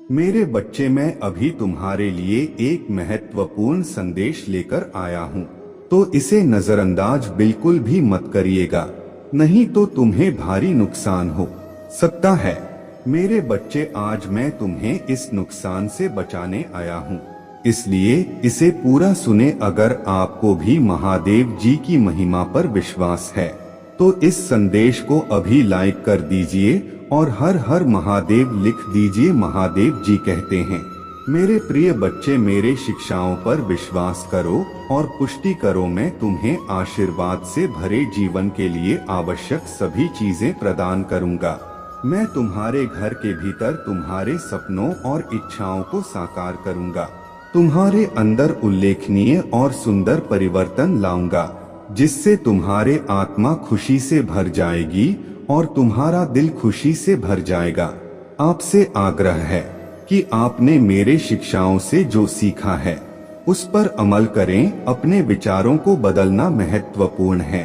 मेरे बच्चे, मैं अभी तुम्हारे लिए एक महत्वपूर्ण संदेश लेकर आया हूँ, तो इसे नजरअंदाज बिल्कुल भी मत करिएगा, नहीं तो तुम्हें भारी नुकसान हो सकता है। मेरे बच्चे, आज मैं तुम्हें इस नुकसान से बचाने आया हूँ, इसलिए इसे पूरा सुने। अगर आपको भी महादेव जी की महिमा पर विश्वास है तो इस संदेश को अभी लाइक कर दीजिए और हर हर महादेव लिख दीजिए। महादेव जी कहते हैं, मेरे प्रिय बच्चे, मेरे शिक्षाओं पर विश्वास करो और पुष्टि करो। मैं तुम्हें आशीर्वाद से भरे जीवन के लिए आवश्यक सभी चीजें प्रदान करूंगा। मैं तुम्हारे घर के भीतर तुम्हारे सपनों और इच्छाओं को साकार करूंगा। तुम्हारे अंदर उल्लेखनीय और सुंदर परिवर्तन लाऊंगा, जिससे तुम्हारे आत्मा खुशी से भर जाएगी और तुम्हारा दिल खुशी से भर जाएगा। आपसे आग्रह है कि आपने मेरे शिक्षाओं से जो सीखा है उस पर अमल करें। अपने विचारों को बदलना महत्वपूर्ण है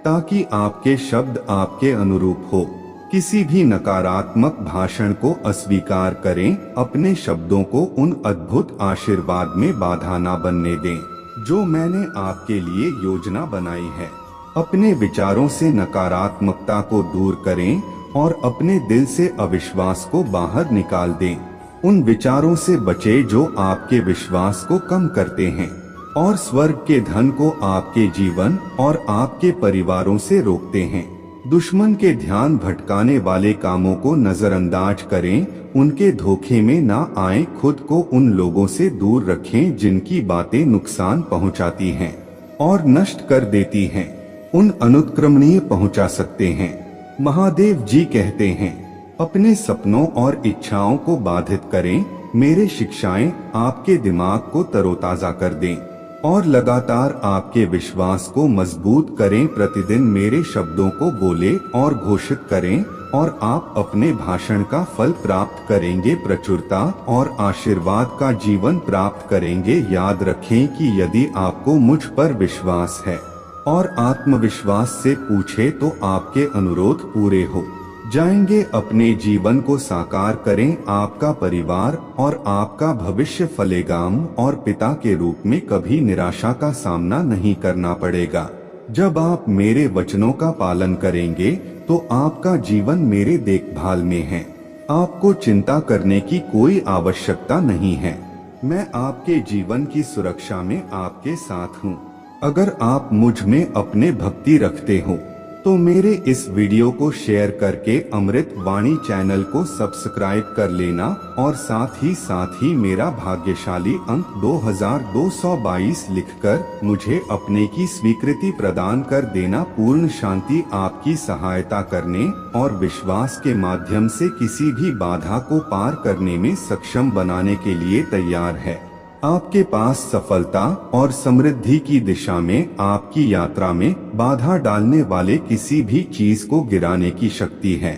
ताकि आपके शब्द आपके अनुरूप हो। किसी भी नकारात्मक भाषण को अस्वीकार करें। अपने शब्दों को उन अद्भुत आशीर्वाद में बाधा न बनने दें जो मैंने आपके लिए योजना बनाई है। अपने विचारों से नकारात्मकता को दूर करें और अपने दिल से अविश्वास को बाहर निकाल दें। उन विचारों से बचे जो आपके विश्वास को कम करते हैं और स्वर्ग के धन को आपके जीवन और आपके परिवारों से रोकते हैं। दुश्मन के ध्यान भटकाने वाले कामों को नजरअंदाज करें, उनके धोखे में ना आए। खुद को उन लोगों से दूर रखें जिनकी बातें नुकसान पहुंचाती हैं और नष्ट कर देती हैं। उन अनुत्क्रमणीय पहुंचा सकते हैं। महादेव जी कहते हैं, अपने सपनों और इच्छाओं को बाधित करें। मेरे शिक्षाएं आपके दिमाग को तरोताजा कर दें और लगातार आपके विश्वास को मजबूत करें। प्रतिदिन मेरे शब्दों को बोले और घोषित करें और आप अपने भाषण का फल प्राप्त करेंगे। प्रचुरता और आशीर्वाद का जीवन प्राप्त करेंगे। याद रखें कि यदि आपको मुझ पर विश्वास है और आत्मविश्वास से पूछे तो आपके अनुरोध पूरे हो जाएंगे। अपने जीवन को साकार करें। आपका परिवार और आपका भविष्य फलेगा और पिता के रूप में कभी निराशा का सामना नहीं करना पड़ेगा। जब आप मेरे वचनों का पालन करेंगे तो आपका जीवन मेरे देखभाल में है। आपको चिंता करने की कोई आवश्यकता नहीं है। मैं आपके जीवन की सुरक्षा में आपके साथ हूँ। अगर आप मुझ में अपने भक्ति रखते हो तो मेरे इस वीडियो को शेयर करके अमृत वाणी चैनल को सब्सक्राइब कर लेना और साथ ही मेरा भाग्यशाली अंक 2222 लिखकर मुझे अपने की स्वीकृति प्रदान कर देना। पूर्ण शांति आपकी सहायता करने और विश्वास के माध्यम से किसी भी बाधा को पार करने में सक्षम बनाने के लिए तैयार है। आपके पास सफलता और समृद्धि की दिशा में आपकी यात्रा में बाधा डालने वाले किसी भी चीज को गिराने की शक्ति है।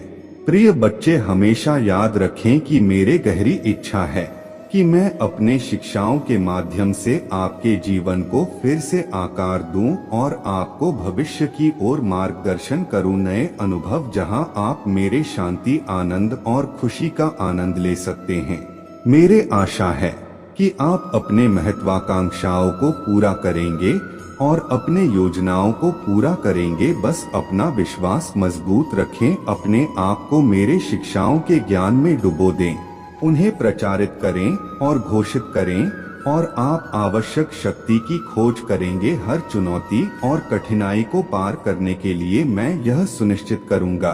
प्रिय बच्चे, हमेशा याद रखें कि मेरे गहरी इच्छा है कि मैं अपने शिक्षाओं के माध्यम से आपके जीवन को फिर से आकार दूं और आपको भविष्य की ओर मार्गदर्शन करूं। नए अनुभव जहां आप मेरे शांति, आनंद और खुशी का आनंद ले सकते हैं। मेरे आशा है कि आप अपने महत्वाकांक्षाओं को पूरा करेंगे और अपने योजनाओं को पूरा करेंगे। बस अपना विश्वास मजबूत रखें। अपने आप को मेरे शिक्षाओं के ज्ञान में डुबो दें, उन्हें प्रचारित करें और घोषित करें और आप आवश्यक शक्ति की खोज करेंगे। हर चुनौती और कठिनाई को पार करने के लिए मैं यह सुनिश्चित करूंगा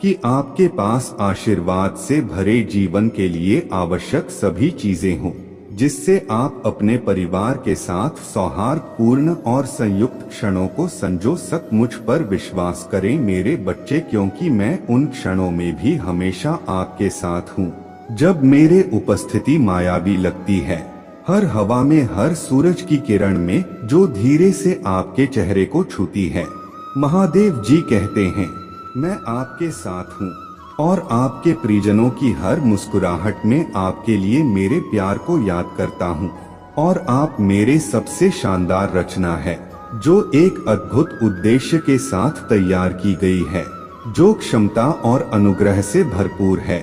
कि आपके पास आशीर्वाद से भरे जीवन के लिए आवश्यक सभी चीजें हों, जिससे आप अपने परिवार के साथ सौहार्दपूर्ण और संयुक्त क्षणों को संजो सक। मुझ पर विश्वास करें मेरे बच्चे, क्योंकि मैं उन क्षणों में भी हमेशा आपके साथ हूँ जब मेरे उपस्थिति मायावी लगती है। हर हवा में, हर सूरज की किरण में जो धीरे से आपके चेहरे को छूती है। महादेव जी कहते हैं, मैं आपके साथ हूँ और आपके परिजनों की हर मुस्कुराहट में आपके लिए मेरे प्यार को याद करता हूँ। और आप मेरे सबसे शानदार रचना है जो एक अद्भुत उद्देश्य के साथ तैयार की गई है, जो क्षमता और अनुग्रह से भरपूर है।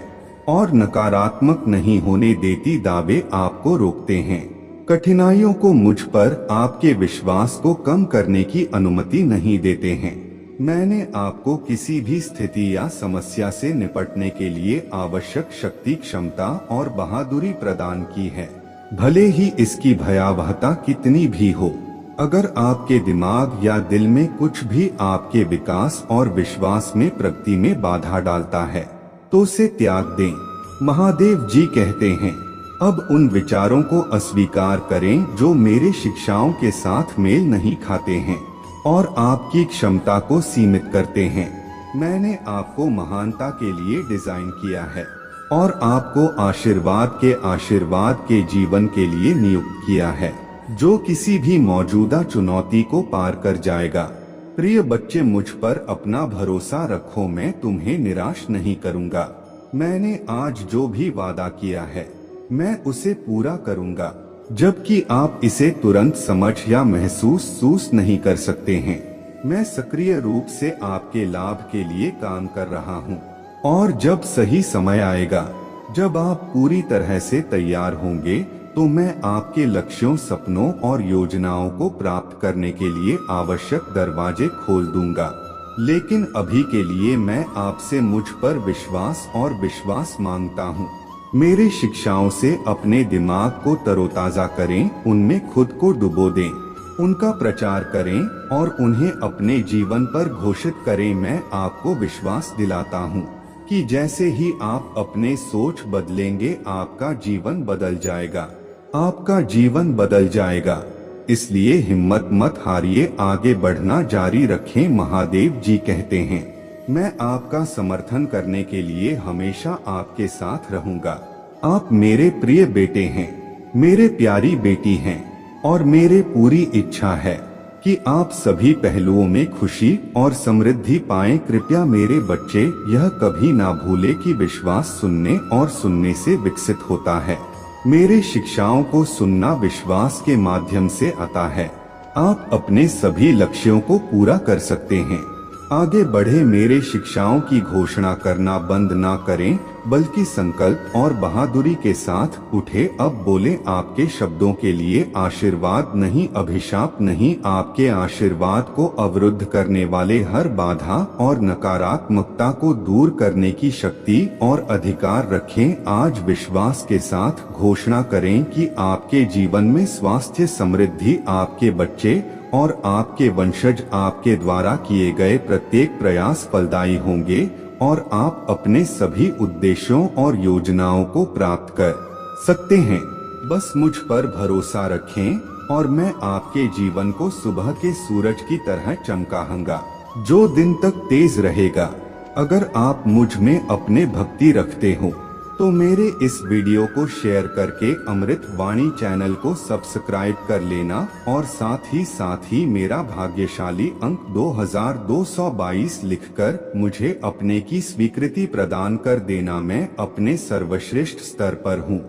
और नकारात्मक नहीं होने देती दावे आपको रोकते हैं। कठिनाइयों को मुझ पर आपके विश्वास को कम करने की अनुमति नहीं देते हैं। मैंने आपको किसी भी स्थिति या समस्या से निपटने के लिए आवश्यक शक्ति, क्षमता और बहादुरी प्रदान की है, भले ही इसकी भयावहता कितनी भी हो। अगर आपके दिमाग या दिल में कुछ भी आपके विकास और विश्वास में प्रगति में बाधा डालता है तो उसे त्याग दें। महादेव जी कहते हैं, अब उन विचारों को अस्वीकार करें जो मेरे शिक्षाओं के साथ मेल नहीं खाते हैं और आपकी क्षमता को सीमित करते हैं। मैंने आपको महानता के लिए डिजाइन किया है और आपको आशीर्वाद के जीवन के लिए नियुक्त किया है, जो किसी भी मौजूदा चुनौती को पार कर जाएगा। प्रिय बच्चे, मुझ पर अपना भरोसा रखो, मैं तुम्हें निराश नहीं करूंगा। मैंने आज जो भी वादा किया है मैं उसे पूरा करूंगा, जबकि आप इसे तुरंत समझ या महसूस नहीं कर सकते हैं। मैं सक्रिय रूप से आपके लाभ के लिए काम कर रहा हूं और जब सही समय आएगा, जब आप पूरी तरह से तैयार होंगे, तो मैं आपके लक्ष्यों, सपनों और योजनाओं को प्राप्त करने के लिए आवश्यक दरवाजे खोल दूंगा। लेकिन अभी के लिए मैं आपसे मुझ पर विश्वास मांगता हूँ। मेरे शिक्षाओं से अपने दिमाग को तरोताजा करें, उनमें खुद को डुबो दें, उनका प्रचार करें और उन्हें अपने जीवन पर घोषित करें। मैं आपको विश्वास दिलाता हूँ कि जैसे ही आप अपने सोच बदलेंगे, आपका जीवन बदल जाएगा, आपका जीवन बदल जाएगा। इसलिए हिम्मत मत हारिए, आगे बढ़ना जारी रखें। महादेव जी कहते हैं, मैं आपका समर्थन करने के लिए हमेशा आपके साथ रहूंगा। आप मेरे प्रिय बेटे हैं, मेरे प्यारी बेटी हैं और मेरे पूरी इच्छा है कि आप सभी पहलुओं में खुशी और समृद्धि पाएं। कृपया मेरे बच्चे यह कभी ना भूले कि विश्वास सुनने और सुनने से विकसित होता है। मेरे शिक्षाओं को सुनना विश्वास के माध्यम से आता है। आप अपने सभी लक्ष्यों को पूरा कर सकते हैं। आगे बढ़े, मेरे शिक्षाओं की घोषणा करना बंद ना करें, बल्कि संकल्प और बहादुरी के साथ उठे। अब बोले, आपके शब्दों के लिए आशीर्वाद नहीं, अभिशाप नहीं। आपके आशीर्वाद को अवरुद्ध करने वाले हर बाधा और नकारात्मकता को दूर करने की शक्ति और अधिकार रखें। आज विश्वास के साथ घोषणा करें कि आपके जीवन में स्वास्थ्य, समृद्धि, आपके बच्चे और आपके वंशज, आपके द्वारा किए गए प्रत्येक प्रयास फलदायी होंगे और आप अपने सभी उद्देश्यों और योजनाओं को प्राप्त कर सकते हैं। बस मुझ पर भरोसा रखें और मैं आपके जीवन को सुबह के सूरज की तरह चमकाऊंगा, जो दिन तक तेज रहेगा। अगर आप मुझ में अपने भक्ति रखते हो तो मेरे इस वीडियो को शेयर करके अमृत वाणी चैनल को सब्सक्राइब कर लेना और साथ ही मेरा भाग्यशाली अंक 2222 लिखकर मुझे अपने की स्वीकृति प्रदान कर देना। मैं अपने सर्वश्रेष्ठ स्तर पर हूँ।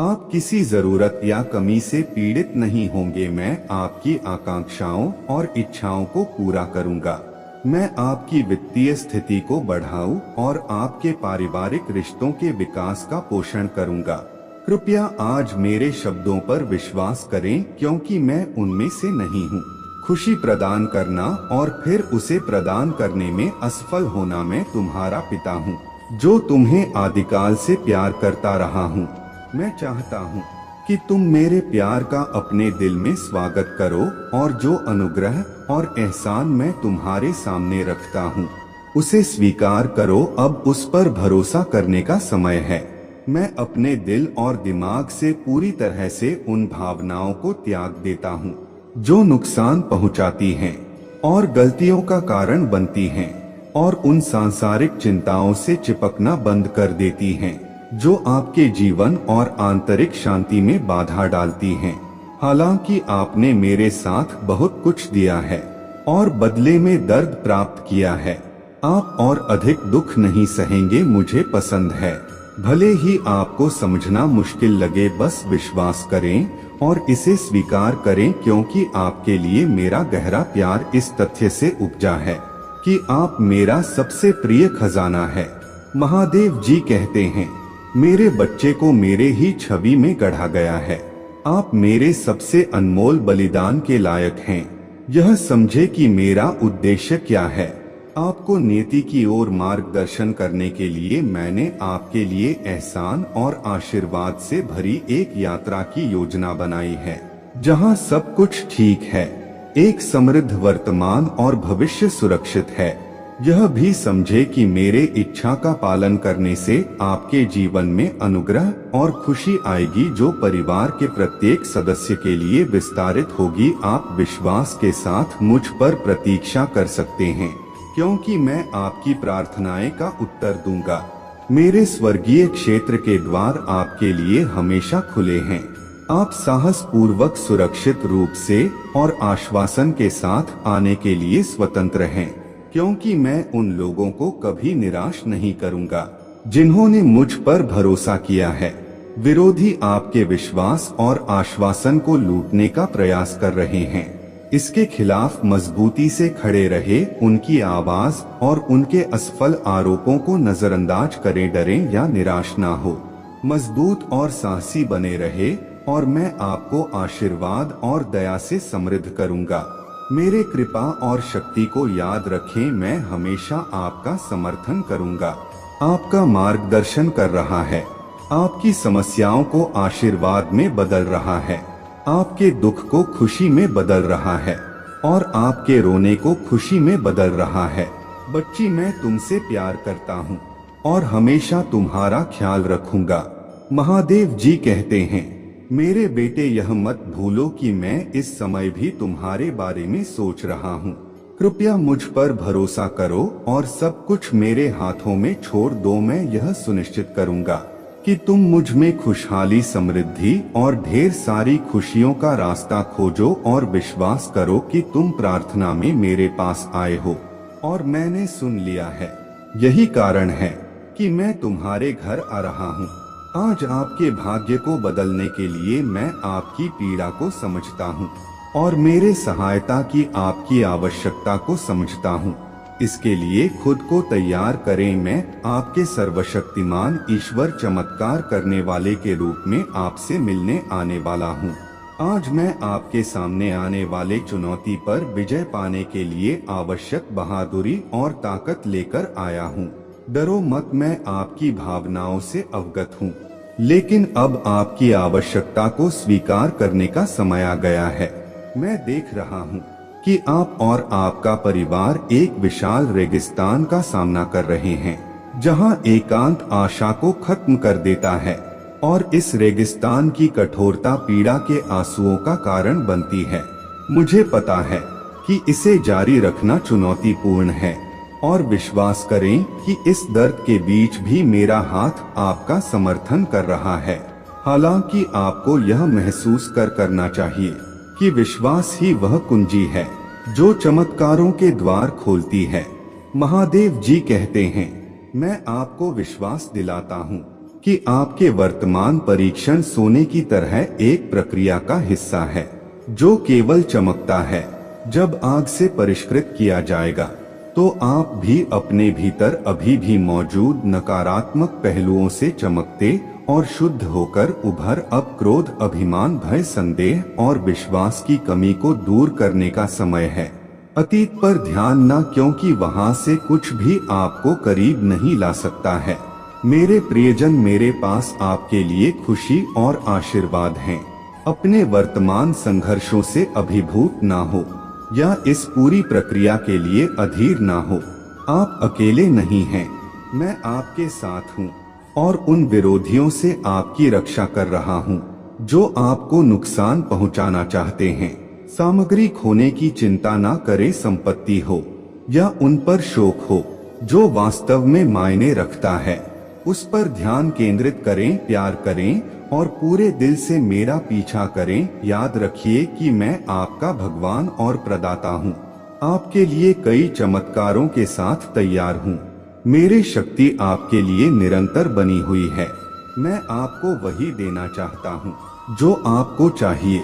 आप किसी जरूरत या कमी से पीड़ित नहीं होंगे। मैं आपकी आकांक्षाओं और इच्छाओं को पूरा करूँगा। मैं आपकी वित्तीय स्थिति को बढ़ाऊं और आपके पारिवारिक रिश्तों के विकास का पोषण करूंगा। कृपया आज मेरे शब्दों पर विश्वास करें, क्योंकि मैं उनमें से नहीं हूं। खुशी प्रदान करना और फिर उसे प्रदान करने में असफल होना, मैं तुम्हारा पिता हूं, जो तुम्हें आदिकाल से प्यार करता रहा हूं। मैं चाहता हूं कि तुम मेरे प्यार का अपने दिल में स्वागत करो और जो अनुग्रह और एहसान मैं तुम्हारे सामने रखता हूँ, उसे स्वीकार करो। अब उस पर भरोसा करने का समय है। मैं अपने दिल और दिमाग से पूरी तरह से उन भावनाओं को त्याग देता हूँ जो नुकसान पहुँचाती हैं और गलतियों का कारण बनती हैं, और उन सांसारिक चिंताओं से चिपकना बंद कर देती हैं जो आपके जीवन और आंतरिक शांति में बाधा डालती हैं। हालांकि आपने मेरे साथ बहुत कुछ दिया है और बदले में दर्द प्राप्त किया है, आप और अधिक दुख नहीं सहेंगे। मुझे पसंद है, भले ही आपको समझना मुश्किल लगे। बस विश्वास करें और इसे स्वीकार करें, क्योंकि आपके लिए मेरा गहरा प्यार इस तथ्य से उपजा है कि आप मेरा सबसे प्रिय खजाना है। महादेव जी कहते हैं, मेरे बच्चे को मेरे ही छवि में गढ़ा गया है। आप मेरे सबसे अनमोल बलिदान के लायक हैं। यह समझे कि मेरा उद्देश्य क्या है। आपको नीति की ओर मार्गदर्शन करने के लिए मैंने आपके लिए एहसान और आशीर्वाद से भरी एक यात्रा की योजना बनाई है, जहां सब कुछ ठीक है। एक समृद्ध वर्तमान और भविष्य सुरक्षित है। यह भी समझे कि मेरे इच्छा का पालन करने से आपके जीवन में अनुग्रह और खुशी आएगी, जो परिवार के प्रत्येक सदस्य के लिए विस्तारित होगी। आप विश्वास के साथ मुझ पर प्रतीक्षा कर सकते हैं, क्योंकि मैं आपकी प्रार्थनाएं का उत्तर दूंगा। मेरे स्वर्गीय क्षेत्र के द्वार आपके लिए हमेशा खुले हैं। आप साहस पूर्वक सुरक्षित रूप से और आश्वासन के साथ आने के लिए स्वतंत्र हैं, क्योंकि मैं उन लोगों को कभी निराश नहीं करूंगा जिन्होंने मुझ पर भरोसा किया है। विरोधी आपके विश्वास और आश्वासन को लूटने का प्रयास कर रहे हैं। इसके खिलाफ मजबूती से खड़े रहे, उनकी आवाज और उनके असफल आरोपों को नजरअंदाज करें। डरें या निराश ना हो, मजबूत और साहसी बने रहे और मैं आपको आशीर्वाद और दया से समृद्ध करूंगा। मेरे कृपा और शक्ति को याद रखें, मैं हमेशा आपका समर्थन करूंगा। आपका मार्गदर्शन कर रहा है, आपकी समस्याओं को आशीर्वाद में बदल रहा है, आपके दुख को खुशी में बदल रहा है और आपके रोने को खुशी में बदल रहा है। बच्ची, मैं तुमसे प्यार करता हूँ और हमेशा तुम्हारा ख्याल रखूंगा। महादेव जी कहते हैं, मेरे बेटे, यह मत भूलो कि मैं इस समय भी तुम्हारे बारे में सोच रहा हूँ। कृपया मुझ पर भरोसा करो और सब कुछ मेरे हाथों में छोड़ दो। मैं यह सुनिश्चित करूँगा कि तुम मुझ में खुशहाली, समृद्धि और ढेर सारी खुशियों का रास्ता खोजो और विश्वास करो कि तुम प्रार्थना में मेरे पास आए हो और मैंने सुन लिया है। यही कारण है कि मैं तुम्हारे घर आ रहा हूँ। आज आपके भाग्य को बदलने के लिए मैं आपकी पीड़ा को समझता हूँ और मेरे सहायता की आपकी आवश्यकता को समझता हूँ। इसके लिए खुद को तैयार करें। मैं आपके सर्वशक्तिमान ईश्वर चमत्कार करने वाले के रूप में आपसे मिलने आने वाला हूँ। आज मैं आपके सामने आने वाले चुनौती पर विजय पाने के लिए आवश्यक बहादुरी और ताकत लेकर आया हूँ। डरो मत, मैं आपकी भावनाओं से अवगत हूँ, लेकिन अब आपकी आवश्यकता को स्वीकार करने का समय आ गया है। मैं देख रहा हूँ कि आप और आपका परिवार एक विशाल रेगिस्तान का सामना कर रहे हैं, जहाँ एकांत आशा को खत्म कर देता है और इस रेगिस्तान की कठोरता पीड़ा के आंसुओं का कारण बनती है। मुझे पता है कि इसे जारी रखना चुनौतीपूर्ण है और विश्वास करें कि इस दर्द के बीच भी मेरा हाथ आपका समर्थन कर रहा है। हालांकि आपको यह महसूस करना चाहिए कि विश्वास ही वह कुंजी है जो चमत्कारों के द्वार खोलती है। महादेव जी कहते हैं, मैं आपको विश्वास दिलाता हूँ कि आपके वर्तमान परीक्षण सोने की तरह एक प्रक्रिया का हिस्सा है, जो केवल चमकता है। जब आग से परिष्कृत किया जाएगा तो आप भी अपने भीतर अभी भी मौजूद नकारात्मक पहलुओं से चमकते और शुद्ध होकर उभर। अब क्रोध, अभिमान, भय, संदेह और विश्वास की कमी को दूर करने का समय है। अतीत पर ध्यान न, क्योंकि वहां से कुछ भी आपको करीब नहीं ला सकता है। मेरे प्रियजन, मेरे पास आपके लिए खुशी और आशीर्वाद हैं। अपने वर्तमान संघर्षों से अभिभूत ना हो या इस पूरी प्रक्रिया के लिए अधीर ना हो। आप अकेले नहीं हैं, मैं आपके साथ हूँ और उन विरोधियों से आपकी रक्षा कर रहा हूँ जो आपको नुकसान पहुँचाना चाहते हैं। सामग्री खोने की चिंता ना करें, संपत्ति हो या उन पर शोक हो जो वास्तव में मायने रखता है, उस पर ध्यान केंद्रित करें। प्यार करें और पूरे दिल से मेरा पीछा करें। याद रखिए कि मैं आपका भगवान और प्रदाता हूँ। आपके लिए कई चमत्कारों के साथ तैयार हूँ। मेरी शक्ति आपके लिए निरंतर बनी हुई है। मैं आपको वही देना चाहता हूँ जो आपको चाहिए।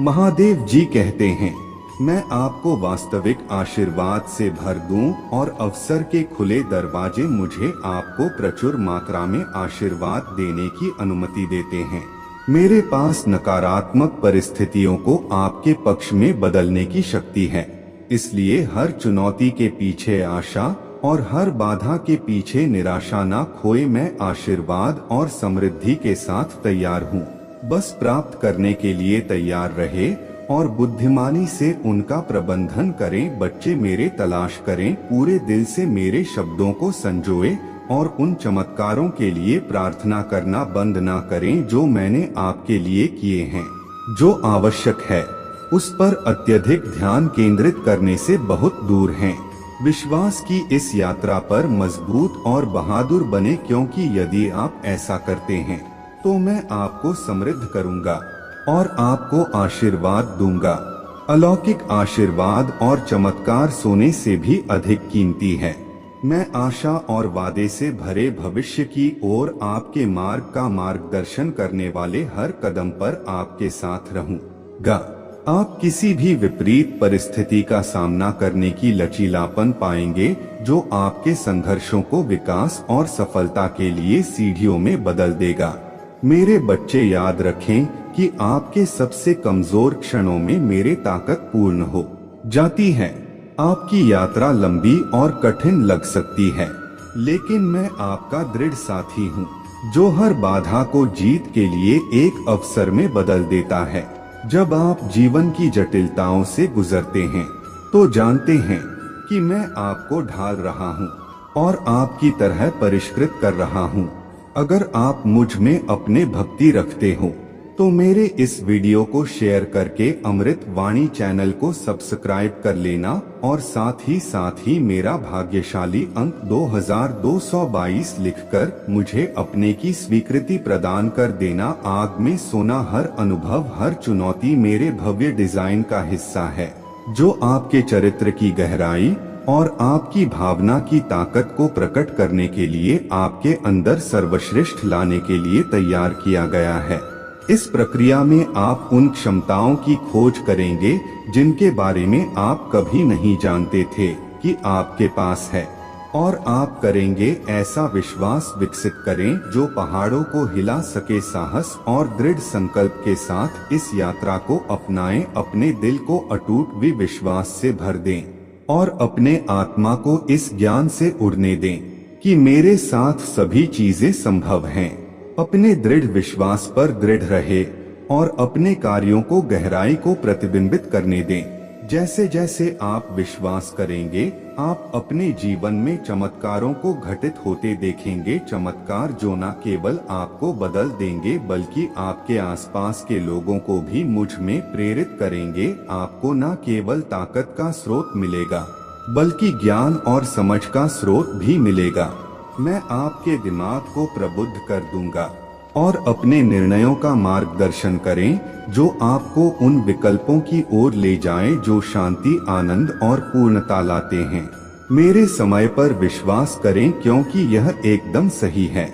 महादेव जी कहते हैं, मैं आपको वास्तविक आशीर्वाद से भर दूं और अवसर के खुले दरवाजे मुझे आपको प्रचुर मात्रा में आशीर्वाद देने की अनुमति देते हैं। मेरे पास नकारात्मक परिस्थितियों को आपके पक्ष में बदलने की शक्ति है। इसलिए हर चुनौती के पीछे आशा और हर बाधा के पीछे निराशा ना खोए। मैं आशीर्वाद और समृद्धि के साथ तैयार हूँ। बस प्राप्त करने के लिए तैयार रहे और बुद्धिमानी से उनका प्रबंधन करें। बच्चे मेरे तलाश करें, पूरे दिल से मेरे शब्दों को संजोए और उन चमत्कारों के लिए प्रार्थना करना बंद ना करें जो मैंने आपके लिए किए हैं। जो आवश्यक है उस पर अत्यधिक ध्यान केंद्रित करने से बहुत दूर हैं। विश्वास की इस यात्रा पर मजबूत और बहादुर बने, क्योंकि यदि आप ऐसा करते हैं तो मैं आपको समृद्ध करूंगा और आपको आशीर्वाद दूंगा। अलौकिक आशीर्वाद और चमत्कार सोने से भी अधिक कीमती है। मैं आशा और वादे से भरे भविष्य की ओर आपके मार्ग का मार्गदर्शन करने वाले हर कदम पर आपके साथ रहूंगा। आप किसी भी विपरीत परिस्थिति का सामना करने की लचीलापन पाएंगे जो आपके संघर्षों को विकास और सफलता के लिए सीढ़ियों में बदल देगा। मेरे बच्चे याद रखें कि आपके सबसे कमजोर क्षणों में मेरी ताकत पूर्ण हो जाती है। आपकी यात्रा लंबी और कठिन लग सकती है, लेकिन मैं आपका दृढ़ साथी हूँ जो हर बाधा को जीत के लिए एक अवसर में बदल देता है। जब आप जीवन की जटिलताओं से गुजरते हैं तो जानते हैं कि मैं आपको ढाल रहा हूँ और आपकी तरह परिष्कृत कर रहा हूँ। अगर आप मुझ में अपने भक्ति रखते हो तो मेरे इस वीडियो को शेयर करके अमृत वाणी चैनल को सब्सक्राइब कर लेना और साथ ही मेरा भाग्यशाली अंक 2222 लिखकर मुझे अपने की स्वीकृति प्रदान कर देना। आग में सोना, हर अनुभव, हर चुनौती मेरे भव्य डिजाइन का हिस्सा है जो आपके चरित्र की गहराई और आपकी भावना की ताकत को प्रकट करने के लिए आपके अंदर सर्वश्रेष्ठ लाने के लिए तैयार किया गया है। इस प्रक्रिया में आप उन क्षमताओं की खोज करेंगे जिनके बारे में आप कभी नहीं जानते थे कि आपके पास है, और आप करेंगे ऐसा विश्वास विकसित करें जो पहाड़ों को हिला सके। साहस और दृढ़ संकल्प के साथ इस यात्रा को अपनाएं। अपने दिल को अटूट विश्वास से भर दें और अपने आत्मा को इस ज्ञान से उड़ने दें कि मेरे साथ सभी चीजें संभव हैं। अपने दृढ़ विश्वास पर दृढ़ रहे और अपने कार्यों को गहराई को प्रतिबिंबित करने दें। जैसे जैसे आप विश्वास करेंगे आप अपने जीवन में चमत्कारों को घटित होते देखेंगे। चमत्कार जो न केवल आपको बदल देंगे बल्कि आपके आसपास के लोगों को भी मुझ में प्रेरित करेंगे। आपको न केवल ताकत का स्रोत मिलेगा बल्कि ज्ञान और समझ का स्रोत भी मिलेगा। मैं आपके दिमाग को प्रबुद्ध कर दूंगा और अपने निर्णयों का मार्गदर्शन करें जो आपको उन विकल्पों की ओर ले जाएं जो शांति, आनंद और पूर्णता लाते हैं। मेरे समय पर विश्वास करें क्योंकि यह एकदम सही है।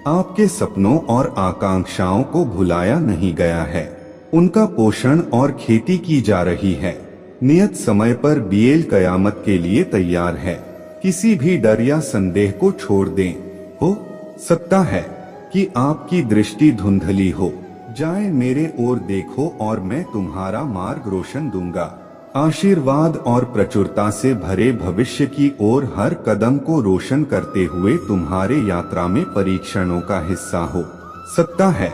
आपके सपनों और आकांक्षाओं को भुलाया नहीं गया है, उनका पोषण और खेती की जा रही है। नियत समय पर बीएल कयामत के लिए तैयार है। किसी भी डर या संदेह को छोड़ दें। हो सकता है कि आपकी दृष्टि धुंधली हो जाए, मेरे ओर देखो और मैं तुम्हारा मार्ग रोशन दूंगा। आशीर्वाद और प्रचुरता से भरे भविष्य की ओर हर कदम को रोशन करते हुए तुम्हारे यात्रा में परीक्षणों का हिस्सा हो सकता है,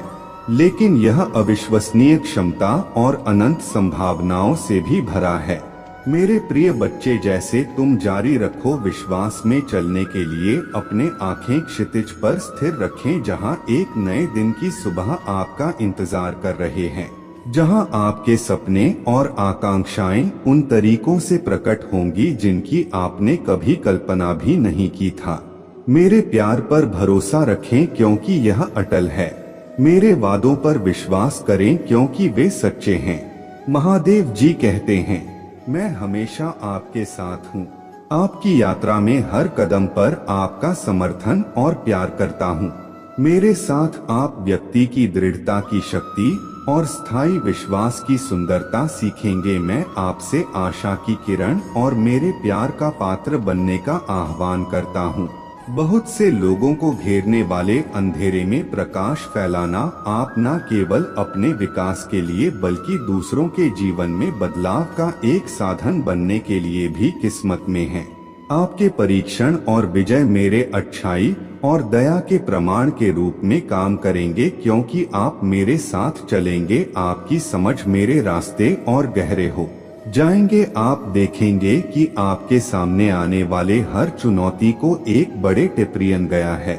लेकिन यह अविश्वसनीय क्षमता और अनंत संभावनाओं से भी भरा है। मेरे प्रिय बच्चे, जैसे तुम जारी रखो विश्वास में चलने के लिए अपने आंखें क्षितिज पर स्थिर रखें जहां एक नए दिन की सुबह आपका इंतजार कर रहे हैं, जहां आपके सपने और आकांक्षाएं उन तरीकों से प्रकट होंगी जिनकी आपने कभी कल्पना भी नहीं की था। मेरे प्यार पर भरोसा रखें क्योंकि यह अटल है। मेरे वादों पर विश्वास करें क्योंकि वे सच्चे हैं। महादेव जी कहते हैं, मैं हमेशा आपके साथ हूँ। आपकी यात्रा में हर कदम पर आपका समर्थन और प्यार करता हूँ। मेरे साथ आप व्यक्ति की दृढ़ता की शक्ति और स्थायी विश्वास की सुंदरता सीखेंगे। मैं आपसे आशा की किरण और मेरे प्यार का पात्र बनने का आह्वान करता हूँ। बहुत से लोगों को घेरने वाले अंधेरे में प्रकाश फैलाना आप न केवल अपने विकास के लिए बल्कि दूसरों के जीवन में बदलाव का एक साधन बनने के लिए भी किस्मत में हैं। आपके परीक्षण और विजय मेरे अच्छाई और दया के प्रमाण के रूप में काम करेंगे, क्योंकि आप मेरे साथ चलेंगे। आपकी समझ मेरे रास्ते और गहरे हो जाएंगे। आप देखेंगे कि आपके सामने आने वाले हर चुनौती को एक बड़े टिप्रियन गया है,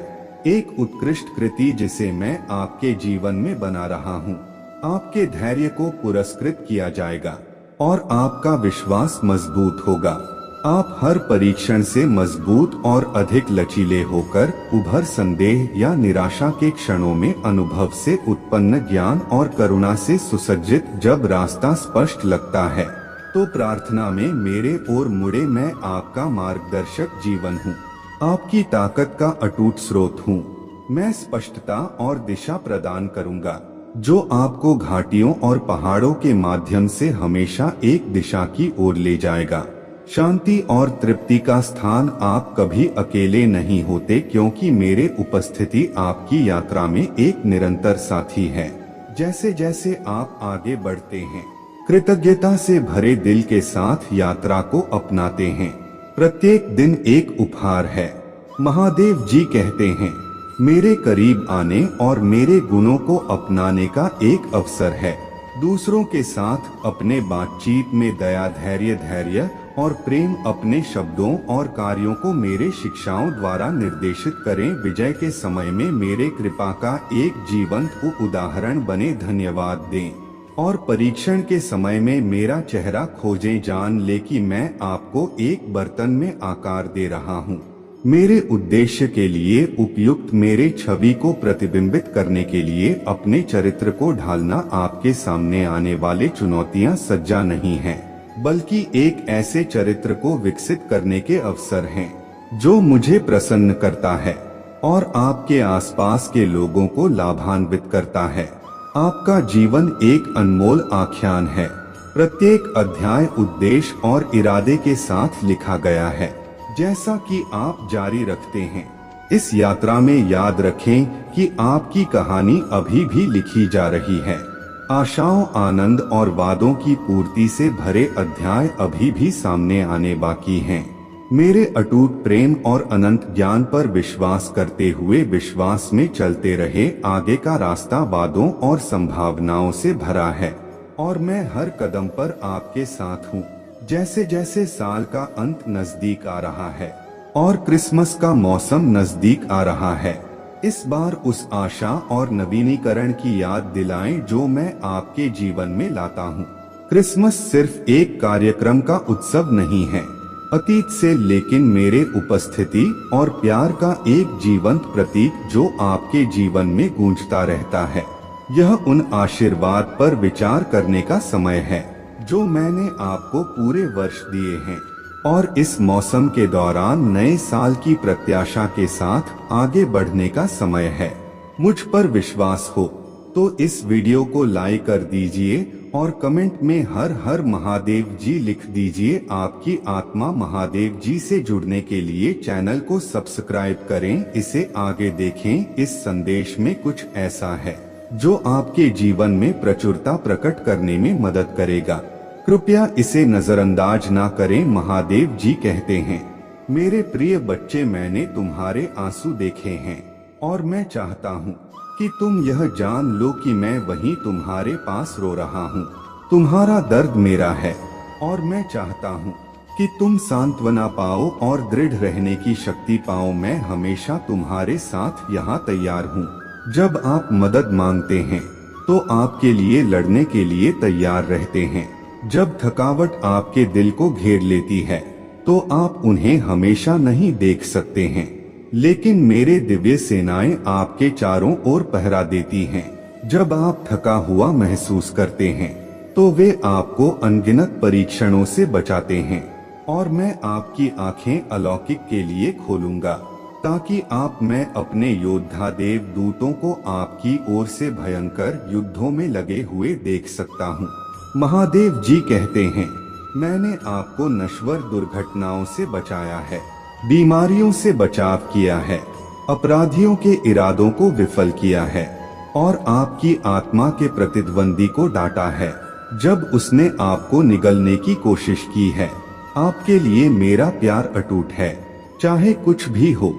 एक उत्कृष्ट कृति जिसे मैं आपके जीवन में बना रहा हूँ। आपके धैर्य को पुरस्कृत किया जाएगा और आपका विश्वास मजबूत होगा। आप हर परीक्षण से मजबूत और अधिक लचीले होकर उभर। संदेह या निराशा के क्षणों में अनुभव से उत्पन्न ज्ञान और करुणा से सुसज्जित जब रास्ता स्पष्ट लगता है तो प्रार्थना में मेरे ओर मुड़े। मैं आपका मार्गदर्शक जीवन हूँ, आपकी ताकत का अटूट स्रोत हूँ। मैं स्पष्टता और दिशा प्रदान करूँगा जो आपको घाटियों और पहाड़ों के माध्यम से हमेशा एक दिशा की ओर ले जाएगा। शांति और तृप्ति का स्थान। आप कभी अकेले नहीं होते, क्योंकि मेरे उपस्थिति आपकी यात्रा में एक निरंतर साथी है। जैसे जैसे आप आगे बढ़ते हैं, कृतज्ञता से भरे दिल के साथ यात्रा को अपनाते हैं। प्रत्येक दिन एक उपहार है। महादेव जी कहते हैं, मेरे करीब आने और मेरे गुणों को अपनाने का एक अवसर है। दूसरों के साथ अपने बातचीत में दया, धैर्य और प्रेम अपने शब्दों और कार्यों को मेरे शिक्षाओं द्वारा निर्देशित करें। विजय के समय में मेरे कृपा का एक जीवंत उदाहरण बने। धन्यवाद दें और परीक्षण के समय में मेरा चेहरा खोजें। जान ले कि मैं आपको एक बर्तन में आकार दे रहा हूँ। मेरे उद्देश्य के लिए उपयुक्त मेरे छवि को प्रतिबिंबित करने के लिए अपने चरित्र को ढालना आपके सामने आने वाले चुनौतियाँ सज्जा नहीं है, बल्कि एक ऐसे चरित्र को विकसित करने के अवसर हैं जो मुझे प्रसन्न करता है और आपके आसपास के लोगों को लाभान्वित करता है। आपका जीवन एक अनमोल आख्यान है। प्रत्येक अध्याय उद्देश्य और इरादे के साथ लिखा गया है। जैसा कि आप जारी रखते हैं इस यात्रा में, याद रखें कि आपकी कहानी अभी भी लिखी जा रही है। आशाओं, आनंद और वादों की पूर्ति से भरे अध्याय अभी भी सामने आने बाकी हैं। मेरे अटूट प्रेम और अनंत ज्ञान पर विश्वास करते हुए विश्वास में चलते रहे। आगे का रास्ता वादों और संभावनाओं से भरा है और मैं हर कदम पर आपके साथ हूँ। जैसे जैसे साल का अंत नजदीक आ रहा है और क्रिसमस का मौसम नजदीक आ रहा है, इस बार उस आशा और नवीनीकरण की याद दिलाएं जो मैं आपके जीवन में लाता हूँ। क्रिसमस सिर्फ एक कार्यक्रम का उत्सव नहीं है अतीत से, लेकिन मेरे उपस्थिति और प्यार का एक जीवंत प्रतीक जो आपके जीवन में गूंजता रहता है। यह उन आशीर्वाद पर विचार करने का समय है जो मैंने आपको पूरे वर्ष दिए हैं और इस मौसम के दौरान नए साल की प्रत्याशा के साथ आगे बढ़ने का समय है। मुझ पर विश्वास हो तो इस वीडियो को लाइक कर दीजिए और कमेंट में हर हर महादेव जी लिख दीजिए। आपकी आत्मा महादेव जी से जुड़ने के लिए चैनल को सब्सक्राइब करें, इसे आगे देखें। इस संदेश में कुछ ऐसा है जो आपके जीवन में प्रचुरता प्रकट करने में मदद करेगा। कृपया इसे नजरअंदाज ना करें। महादेव जी कहते हैं, मेरे प्रिय बच्चे, मैंने तुम्हारे आंसू देखे हैं और मैं चाहता हूँ कि तुम यह जान लो कि मैं वहीं तुम्हारे पास रो रहा हूँ। तुम्हारा दर्द मेरा है और मैं चाहता हूँ कि तुम सांत्वना पाओ और दृढ़ रहने की शक्ति पाओ। मैं हमेशा तुम्हारे साथ यहाँ तैयार हूँ। जब आप मदद मांगते हैं तो आपके लिए लड़ने के लिए तैयार रहते हैं। जब थकावट आपके दिल को घेर लेती है तो आप उन्हें हमेशा नहीं देख सकते हैं, लेकिन मेरे दिव्य सेनाएं आपके चारों ओर पहरा देती हैं। जब आप थका हुआ महसूस करते हैं तो वे आपको अनगिनत परीक्षणों से बचाते हैं और मैं आपकी आंखें अलौकिक के लिए खोलूंगा ताकि मैं अपने योद्धा देव दूतों को आपकी ओर से भयंकर युद्धों में लगे हुए देख सकता हूँ। महादेव जी कहते हैं, मैंने आपको नश्वर दुर्घटनाओं से बचाया है, बीमारियों से बचाव किया है, अपराधियों के इरादों को विफल किया है और आपकी आत्मा के प्रतिद्वंदी को डांटा है जब उसने आपको निगलने की कोशिश की है। आपके लिए मेरा प्यार अटूट है, चाहे कुछ भी हो।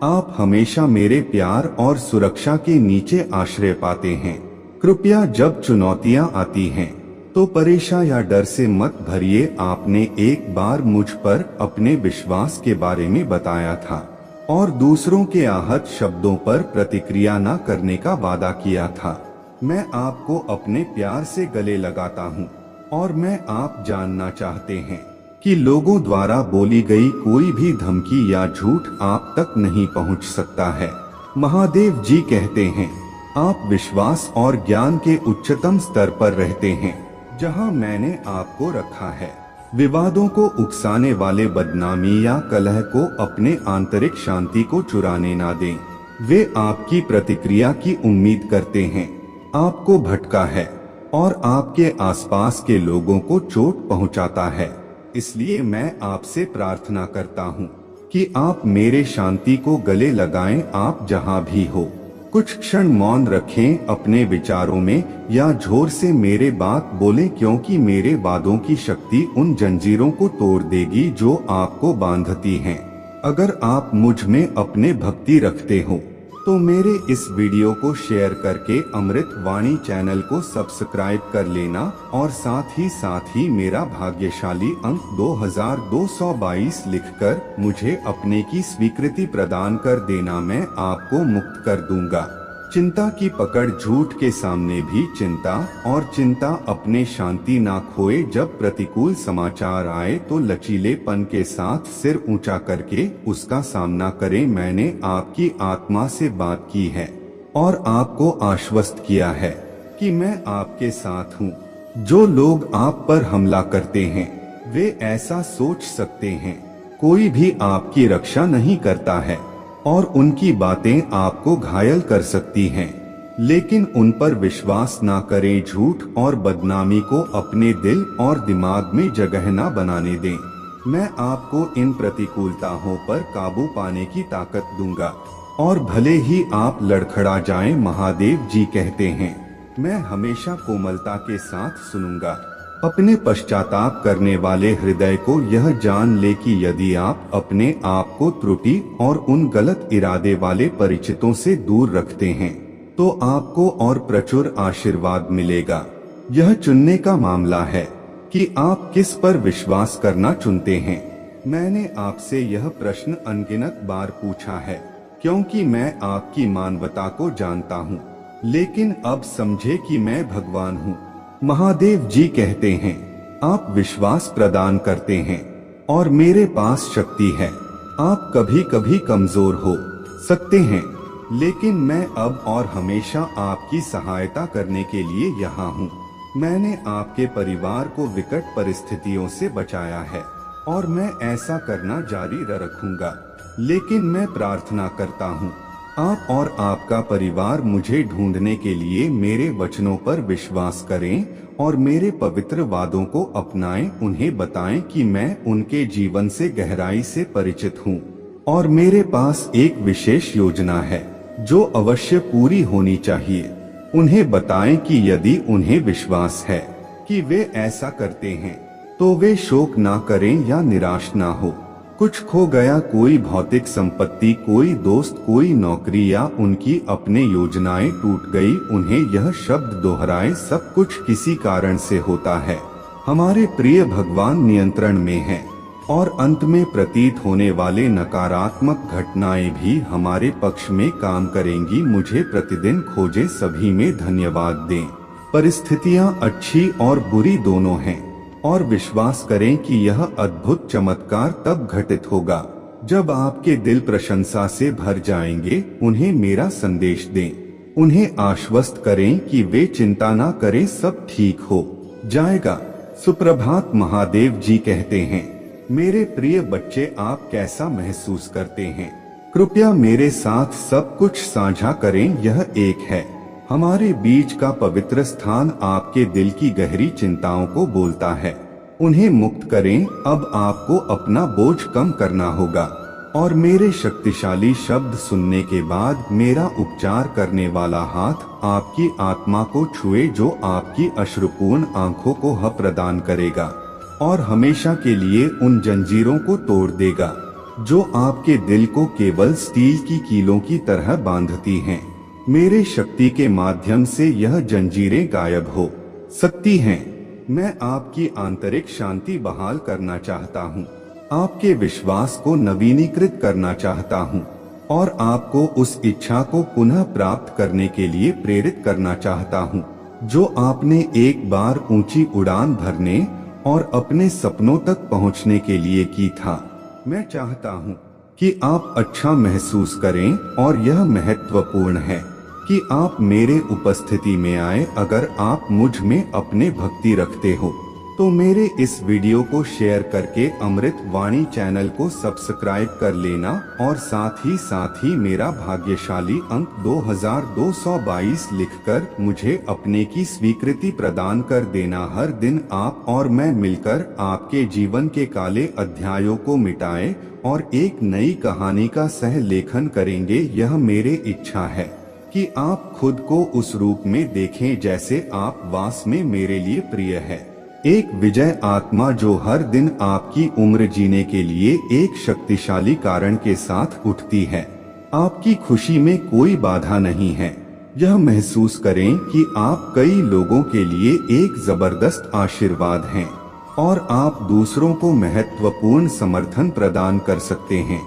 आप हमेशा मेरे प्यार और सुरक्षा के नीचे आश्रय पाते हैं। कृपया जब चुनौतियां आती हैं तो परेशान या डर से मत भरिए। आपने एक बार मुझ पर अपने विश्वास के बारे में बताया था और दूसरों के आहत शब्दों पर प्रतिक्रिया न करने का वादा किया था। मैं आपको अपने प्यार से गले लगाता हूँ और आप जानना चाहते हैं कि लोगों द्वारा बोली गई कोई भी धमकी या झूठ आप तक नहीं पहुँच सकता है। महादेव जी कहते हैं, आप विश्वास और ज्ञान के उच्चतम स्तर पर रहते हैं जहां मैंने आपको रखा है। विवादों को उकसाने वाले बदनामी या कलह को अपने आंतरिक शांति को चुराने ना दें। वे आपकी प्रतिक्रिया की उम्मीद करते हैं, आपको भटका है और आपके आसपास के लोगों को चोट पहुंचाता है। इसलिए मैं आपसे प्रार्थना करता हूं कि आप मेरे शांति को गले लगाएं। आप जहां भी हो कुछ क्षण मौन रखें अपने विचारों में या जोर से मेरे बात बोलें, क्योंकि मेरे वादों की शक्ति उन जंजीरों को तोड़ देगी जो आपको बांधती हैं। अगर आप मुझ में अपने भक्ति रखते हो तो मेरे इस वीडियो को शेयर करके अमृत वाणी चैनल को सब्सक्राइब कर लेना और साथ ही मेरा भाग्यशाली अंक 2222 लिखकर मुझे अपने की स्वीकृति प्रदान कर देना। मैं आपको मुक्त कर दूंगा। चिंता की पकड़ झूठ के सामने भी चिंता, और चिंता अपने शांति ना खोए। जब प्रतिकूल समाचार आए तो लचीलेपन के साथ सिर ऊंचा करके उसका सामना करें। मैंने आपकी आत्मा से बात की है और आपको आश्वस्त किया है कि मैं आपके साथ हूँ। जो लोग आप पर हमला करते हैं वे ऐसा सोच सकते हैं कोई भी आपकी रक्षा नहीं करता है और उनकी बातें आपको घायल कर सकती हैं, लेकिन उन पर विश्वास ना करें। झूठ और बदनामी को अपने दिल और दिमाग में जगह ना बनाने दें। मैं आपको इन प्रतिकूलताओं पर काबू पाने की ताकत दूंगा और भले ही आप लड़खड़ा जाएं, महादेव जी कहते हैं, मैं हमेशा कोमलता के साथ सुनूंगा। अपने पश्चाताप करने वाले हृदय को यह जान ले कि यदि आप अपने आप को त्रुटि और उन गलत इरादे वाले परिचितों से दूर रखते हैं तो आपको और प्रचुर आशीर्वाद मिलेगा। यह चुनने का मामला है कि आप किस पर विश्वास करना चुनते हैं। मैंने आपसे यह प्रश्न अनगिनत बार पूछा है क्योंकि मैं आपकी मानवता को जानता हूँ, लेकिन अब समझे कि मैं भगवान हूँ। महादेव जी कहते हैं, आप विश्वास प्रदान करते हैं और मेरे पास शक्ति है। आप कभी कभी कमजोर हो सकते हैं, लेकिन मैं अब और हमेशा आपकी सहायता करने के लिए यहाँ हूँ। मैंने आपके परिवार को विकट परिस्थितियों से बचाया है और मैं ऐसा करना जारी रखूंगा। लेकिन मैं प्रार्थना करता हूँ आप और आपका परिवार मुझे ढूंढने के लिए मेरे वचनों पर विश्वास करें और मेरे पवित्र वादों को अपनाएं। उन्हें बताएं कि मैं उनके जीवन से गहराई से परिचित हूँ और मेरे पास एक विशेष योजना है जो अवश्य पूरी होनी चाहिए। उन्हें बताएं कि यदि उन्हें विश्वास है कि वे ऐसा करते हैं तो वे शोक ना करें या निराश ना हो। कुछ खो गया, कोई भौतिक संपत्ति, कोई दोस्त, कोई नौकरी या उनकी अपनी योजनाएं टूट गई, उन्हें यह शब्द दोहराएं, सब कुछ किसी कारण से होता है। हमारे प्रिय भगवान नियंत्रण में हैं और अंत में प्रतीत होने वाले नकारात्मक घटनाएं भी हमारे पक्ष में काम करेंगी। मुझे प्रतिदिन खोजे सभी में धन्यवाद दें। परिस्थितियां अच्छी और बुरी दोनों हैं और विश्वास करें कि यह अद्भुत चमत्कार तब घटित होगा जब आपके दिल प्रशंसा से भर जाएंगे। उन्हें मेरा संदेश दें, उन्हें आश्वस्त करें कि वे चिंता ना करें, सब ठीक हो जाएगा। सुप्रभात। महादेव जी कहते हैं, मेरे प्रिय बच्चे, आप कैसा महसूस करते हैं? कृपया मेरे साथ सब कुछ साझा करें। यह एक है हमारे बीच का पवित्र स्थान आपके दिल की गहरी चिंताओं को बोलता है। उन्हें मुक्त करें। अब आपको अपना बोझ कम करना होगा और मेरे शक्तिशाली शब्द सुनने के बाद मेरा उपचार करने वाला हाथ आपकी आत्मा को छुए, जो आपकी अश्रुपूर्ण आंखों को हक प्रदान करेगा और हमेशा के लिए उन जंजीरों को तोड़ देगा जो आपके दिल को केवल स्टील की कीलों की तरह बांधती हैं। मेरे शक्ति के माध्यम से यह जंजीरें गायब हो सकती हैं। मैं आपकी आंतरिक शांति बहाल करना चाहता हूँ, आपके विश्वास को नवीनीकृत करना चाहता हूँ और आपको उस इच्छा को पुनः प्राप्त करने के लिए प्रेरित करना चाहता हूँ जो आपने एक बार ऊंची उड़ान भरने और अपने सपनों तक पहुँचने के लिए की था। मैं चाहता हूँ कि आप अच्छा महसूस करें और यह महत्वपूर्ण है कि आप मेरे उपस्थिति में आए। अगर आप मुझ में अपने भक्ति रखते हो तो मेरे इस वीडियो को शेयर करके अमृत वाणी चैनल को सब्सक्राइब कर लेना और साथ ही मेरा भाग्यशाली अंक 2222 लिखकर मुझे अपने की स्वीकृति प्रदान कर देना। हर दिन आप और मैं मिलकर आपके जीवन के काले अध्यायों को मिटाए और एक नई कहानी का सह लेखन करेंगे। यह मेरी इच्छा है कि आप खुद को उस रूप में देखें जैसे आप वास में मेरे लिए प्रिय है। एक विजय आत्मा जो हर दिन आपकी उम्र जीने के लिए एक शक्तिशाली कारण के साथ उठती है। आपकी खुशी में कोई बाधा नहीं है। यह महसूस करें कि आप कई लोगों के लिए एक जबरदस्त आशीर्वाद हैं और आप दूसरों को महत्वपूर्ण समर्थन प्रदान कर सकते हैं।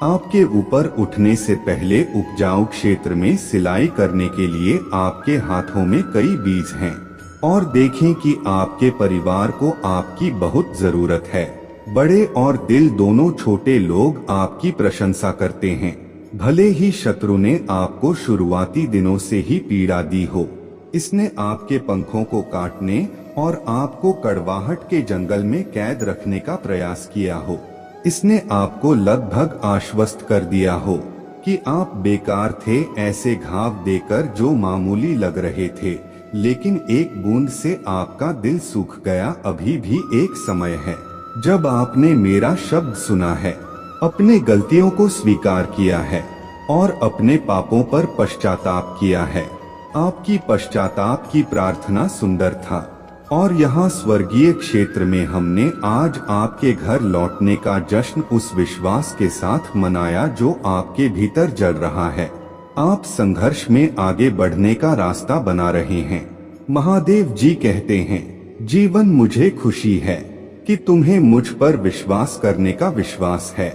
आपके ऊपर उठने से पहले उपजाऊ क्षेत्र में सिलाई करने के लिए आपके हाथों में कई बीज हैं और देखें कि आपके परिवार को आपकी बहुत जरूरत है। बड़े और दिल दोनों छोटे लोग आपकी प्रशंसा करते हैं, भले ही शत्रु ने आपको शुरुआती दिनों से ही पीड़ा दी हो। इसने आपके पंखों को काटने और आपको कड़वाहट के जंगल में कैद रखने का प्रयास किया हो। इसने आपको लगभग आश्वस्त कर दिया हो कि आप बेकार थे, ऐसे घाव देकर जो मामूली लग रहे थे, लेकिन एक बूंद से आपका दिल सूख गया। अभी भी एक समय है जब आपने मेरा शब्द सुना है, अपने गलतियों को स्वीकार किया है और अपने पापों पर पश्चाताप किया है। आपकी पश्चाताप की प्रार्थना सुंदर था और यहाँ स्वर्गीय क्षेत्र में हमने आज आपके घर लौटने का जश्न उस विश्वास के साथ मनाया जो आपके भीतर जल रहा है। आप संघर्ष में आगे बढ़ने का रास्ता बना रहे हैं। महादेव जी कहते हैं, जीवन मुझे खुशी है कि तुम्हें मुझ पर विश्वास करने का विश्वास है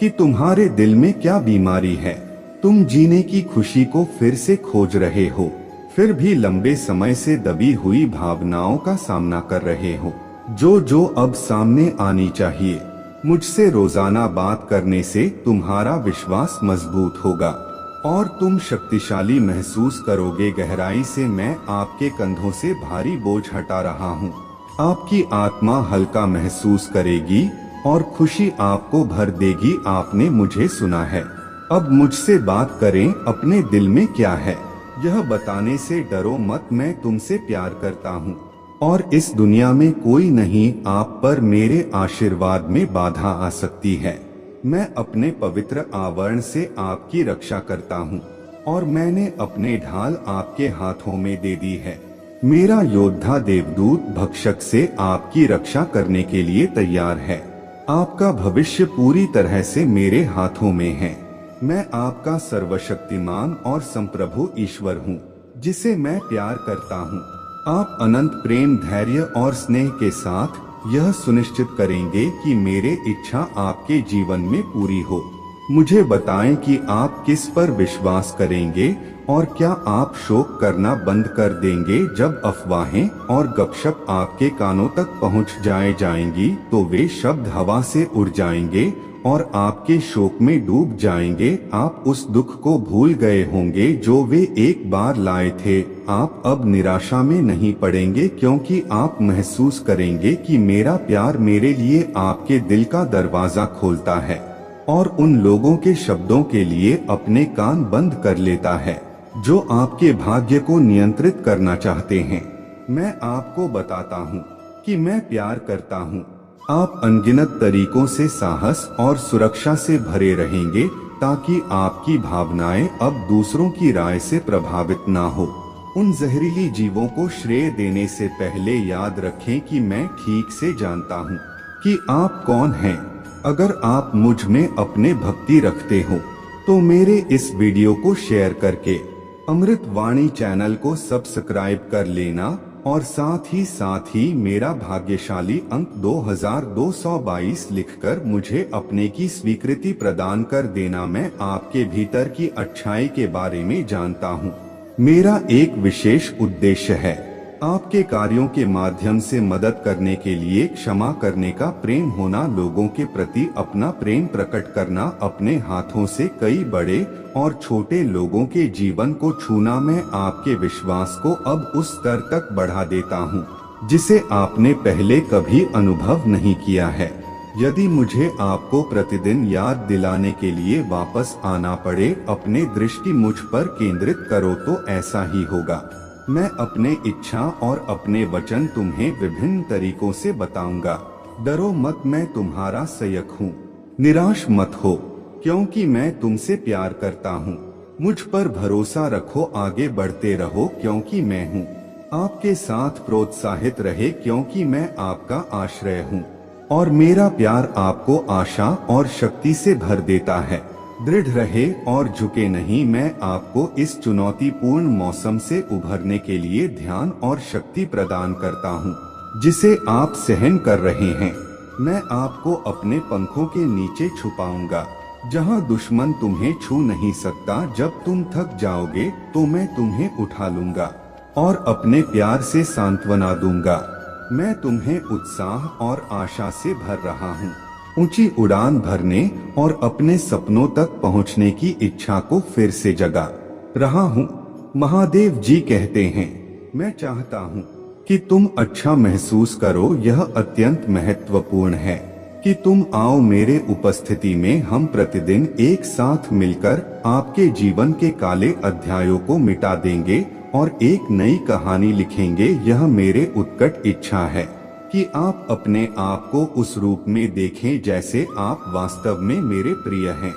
कि तुम्हारे दिल में क्या बीमारी है। तुम जीने की खुशी को फिर से खोज रहे हो, फिर भी लंबे समय से दबी हुई भावनाओं का सामना कर रहे हो जो अब सामने आनी चाहिए। मुझसे रोजाना बात करने से तुम्हारा विश्वास मजबूत होगा और तुम शक्तिशाली महसूस करोगे। गहराई से मैं आपके कंधों से भारी बोझ हटा रहा हूँ। आपकी आत्मा हल्का महसूस करेगी और खुशी आपको भर देगी। आपने मुझे सुना है, अब मुझसे बात करें। अपने दिल में क्या है यह बताने से डरो मत। मैं तुमसे प्यार करता हूँ और इस दुनिया में कोई नहीं आप पर मेरे आशीर्वाद में बाधा आ सकती है। मैं अपने पवित्र आवरण से आपकी रक्षा करता हूँ और मैंने अपने ढाल आपके हाथों में दे दी है। मेरा योद्धा देवदूत भक्षक से आपकी रक्षा करने के लिए तैयार है। आपका भविष्य पूरी तरह से मेरे हाथों में है। मैं आपका सर्वशक्तिमान और संप्रभु ईश्वर हूँ जिसे मैं प्यार करता हूँ। आप अनंत प्रेम, धैर्य और स्नेह के साथ यह सुनिश्चित करेंगे कि मेरे इच्छा आपके जीवन में पूरी हो। मुझे बताएं कि आप किस पर विश्वास करेंगे और क्या आप शोक करना बंद कर देंगे जब अफवाहें और गपशप आपके कानों तक पहुंच जाएंगी तो वे शब्द हवा से उड़ जाएंगे और आपके शोक में डूब जाएंगे। आप उस दुख को भूल गए होंगे जो वे एक बार लाए थे। आप अब निराशा में नहीं पड़ेंगे क्योंकि आप महसूस करेंगे कि मेरा प्यार मेरे लिए आपके दिल का दरवाजा खोलता है और उन लोगों के शब्दों के लिए अपने कान बंद कर लेता है जो आपके भाग्य को नियंत्रित करना चाहते हैं। मैं आपको बताता हूँ कि मैं प्यार करता हूँ। आप अनगिनत तरीकों से साहस और सुरक्षा से भरे रहेंगे ताकि आपकी भावनाएं अब दूसरों की राय से प्रभावित ना हो। उन जहरीली जीवों को श्रेय देने से पहले याद रखें कि मैं ठीक से जानता हूँ कि आप कौन हैं। अगर आप मुझ में अपने भक्ति रखते हो तो मेरे इस वीडियो को शेयर करके अमृत वाणी चैनल को सब्सक्राइब कर लेना और साथ ही मेरा भाग्यशाली अंक 2222 लिखकर मुझे अपने की स्वीकृति प्रदान कर देना। मैं आपके भीतर की अच्छाई के बारे में जानता हूँ। मेरा एक विशेष उद्देश्य है आपके कार्यों के माध्यम से मदद करने के लिए, क्षमा करने का प्रेम होना, लोगों के प्रति अपना प्रेम प्रकट करना, अपने हाथों से कई बड़े और छोटे लोगों के जीवन को छूना। मैं आपके विश्वास को अब उस स्तर तक बढ़ा देता हूँ जिसे आपने पहले कभी अनुभव नहीं किया है। यदि मुझे आपको प्रतिदिन याद दिलाने के लिए वापस आना पड़े, अपने दृष्टि मुझ पर केंद्रित करो तो ऐसा ही होगा। मैं अपने इच्छा और अपने वचन तुम्हें विभिन्न तरीकों से बताऊंगा। डरो मत, मैं तुम्हारा सहायक हूँ। निराश मत हो क्योंकि मैं तुमसे प्यार करता हूँ। मुझ पर भरोसा रखो, आगे बढ़ते रहो क्योंकि मैं हूँ आपके साथ। प्रोत्साहित रहे क्योंकि मैं आपका आश्रय हूँ और मेरा प्यार आपको आशा और शक्ति से भर देता है। दृढ़ रहे और झुके नहीं। मैं आपको इस चुनौतीपूर्ण मौसम से उभरने के लिए ध्यान और शक्ति प्रदान करता हूँ जिसे आप सहन कर रहे हैं। मैं आपको अपने पंखों के नीचे छुपाऊंगा जहाँ दुश्मन तुम्हें छू नहीं सकता। जब तुम थक जाओगे तो मैं तुम्हें उठा लूंगा और अपने प्यार से सांत्वना दूंगा। मैं तुम्हें उत्साह और आशा से भर रहा हूँ, ऊंची उड़ान भरने और अपने सपनों तक पहुंचने की इच्छा को फिर से जगा रहा हूं। महादेव जी कहते हैं, मैं चाहता हूं कि तुम अच्छा महसूस करो। यह अत्यंत महत्वपूर्ण है कि तुम आओ मेरे उपस्थिति में। हम प्रतिदिन एक साथ मिलकर आपके जीवन के काले अध्यायों को मिटा देंगे और एक नई कहानी लिखेंगे। यह मेरे उत्कट इच्छा है कि आप अपने आप को उस रूप में देखें जैसे आप वास्तव में मेरे प्रिय हैं।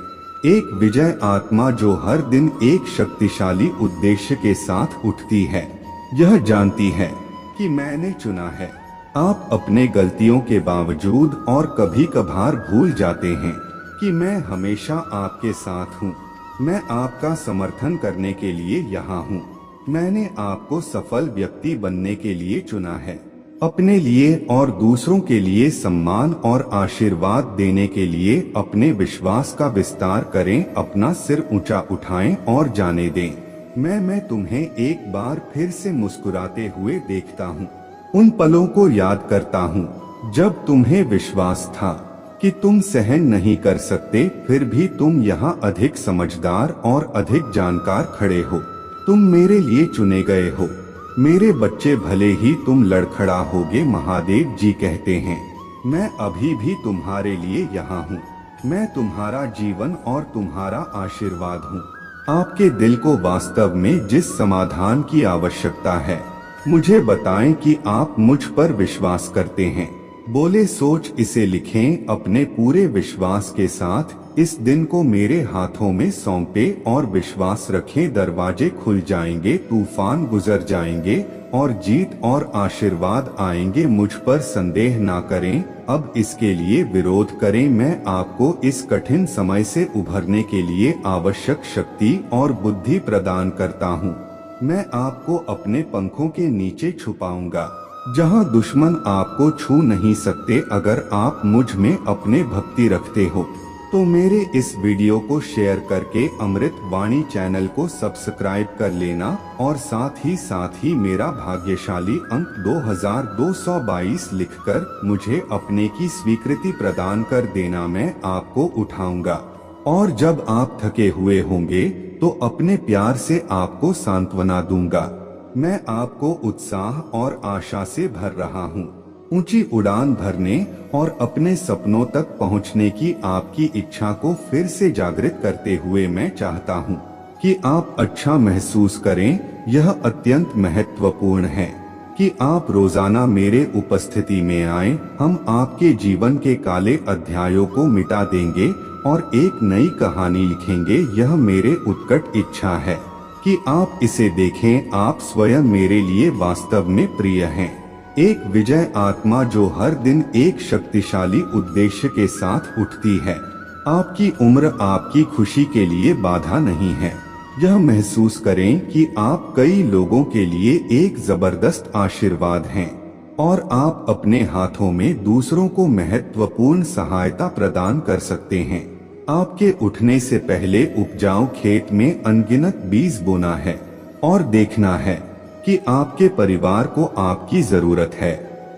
एक विजय आत्मा जो हर दिन एक शक्तिशाली उद्देश्य के साथ उठती है, यह जानती है कि मैंने चुना है। आप अपने गलतियों के बावजूद और कभी कभार भूल जाते हैं कि मैं हमेशा आपके साथ हूँ। मैं आपका समर्थन करने के लिए यहाँ हूँ। मैंने आपको सफल व्यक्ति बनने के लिए चुना है, अपने लिए और दूसरों के लिए सम्मान और आशीर्वाद देने के लिए। अपने विश्वास का विस्तार करें, अपना सिर ऊंचा उठाएं और जाने दें। मैं तुम्हें एक बार फिर से मुस्कुराते हुए देखता हूँ। उन पलों को याद करता हूँ जब तुम्हें विश्वास था कि तुम सहन नहीं कर सकते, फिर भी तुम यहाँ अधिक समझदार और अधिक जानकार खड़े हो। तुम मेरे लिए चुने गए हो मेरे बच्चे, भले ही तुम लड़खड़ा होगे। महादेव जी कहते हैं, मैं अभी भी तुम्हारे लिए यहाँ हूँ। मैं तुम्हारा जीवन और तुम्हारा आशीर्वाद हूँ। आपके दिल को वास्तव में जिस समाधान की आवश्यकता है, मुझे बताएं कि आप मुझ पर विश्वास करते हैं। बोले सोच इसे लिखें अपने पूरे विश्वास के साथ। इस दिन को मेरे हाथों में सौंपे और विश्वास रखें, दरवाजे खुल जाएंगे, तूफान गुजर जाएंगे और जीत और आशीर्वाद आएंगे। मुझ पर संदेह ना करें, अब इसके लिए विरोध करें। मैं आपको इस कठिन समय से उभरने के लिए आवश्यक शक्ति और बुद्धि प्रदान करता हूँ। मैं आपको अपने पंखों के नीचे छुपाऊंगा जहाँ दुश्मन आपको छू नहीं सकते। अगर आप मुझ में अपने भक्ति रखते हो तो मेरे इस वीडियो को शेयर करके अमृत वाणी चैनल को सब्सक्राइब कर लेना और साथ ही मेरा भाग्यशाली अंक 2222 लिखकर मुझे अपने की स्वीकृति प्रदान कर देना। मैं आपको उठाऊंगा और जब आप थके हुए होंगे तो अपने प्यार से आपको सांत्वना दूंगा। मैं आपको उत्साह और आशा से भर रहा हूँ। ऊंची उड़ान भरने और अपने सपनों तक पहुंचने की आपकी इच्छा को फिर से जागृत करते हुए मैं चाहता हूं कि आप अच्छा महसूस करें। यह अत्यंत महत्वपूर्ण है कि आप रोजाना मेरे उपस्थिति में आएं। हम आपके जीवन के काले अध्यायों को मिटा देंगे और एक नई कहानी लिखेंगे। यह मेरे उत्कट इच्छा है कि आप इसे देखें। आप स्वयं मेरे लिए वास्तव में प्रिय हैं, एक विजय आत्मा जो हर दिन एक शक्तिशाली उद्देश्य के साथ उठती है। आपकी उम्र आपकी खुशी के लिए बाधा नहीं है। यह महसूस करें कि आप कई लोगों के लिए एक जबरदस्त आशीर्वाद हैं और आप अपने हाथों में दूसरों को महत्वपूर्ण सहायता प्रदान कर सकते हैं। आपके उठने से पहले उपजाऊ खेत में अनगिनत बीज बोना है और देखना है कि आपके परिवार को आपकी जरूरत है।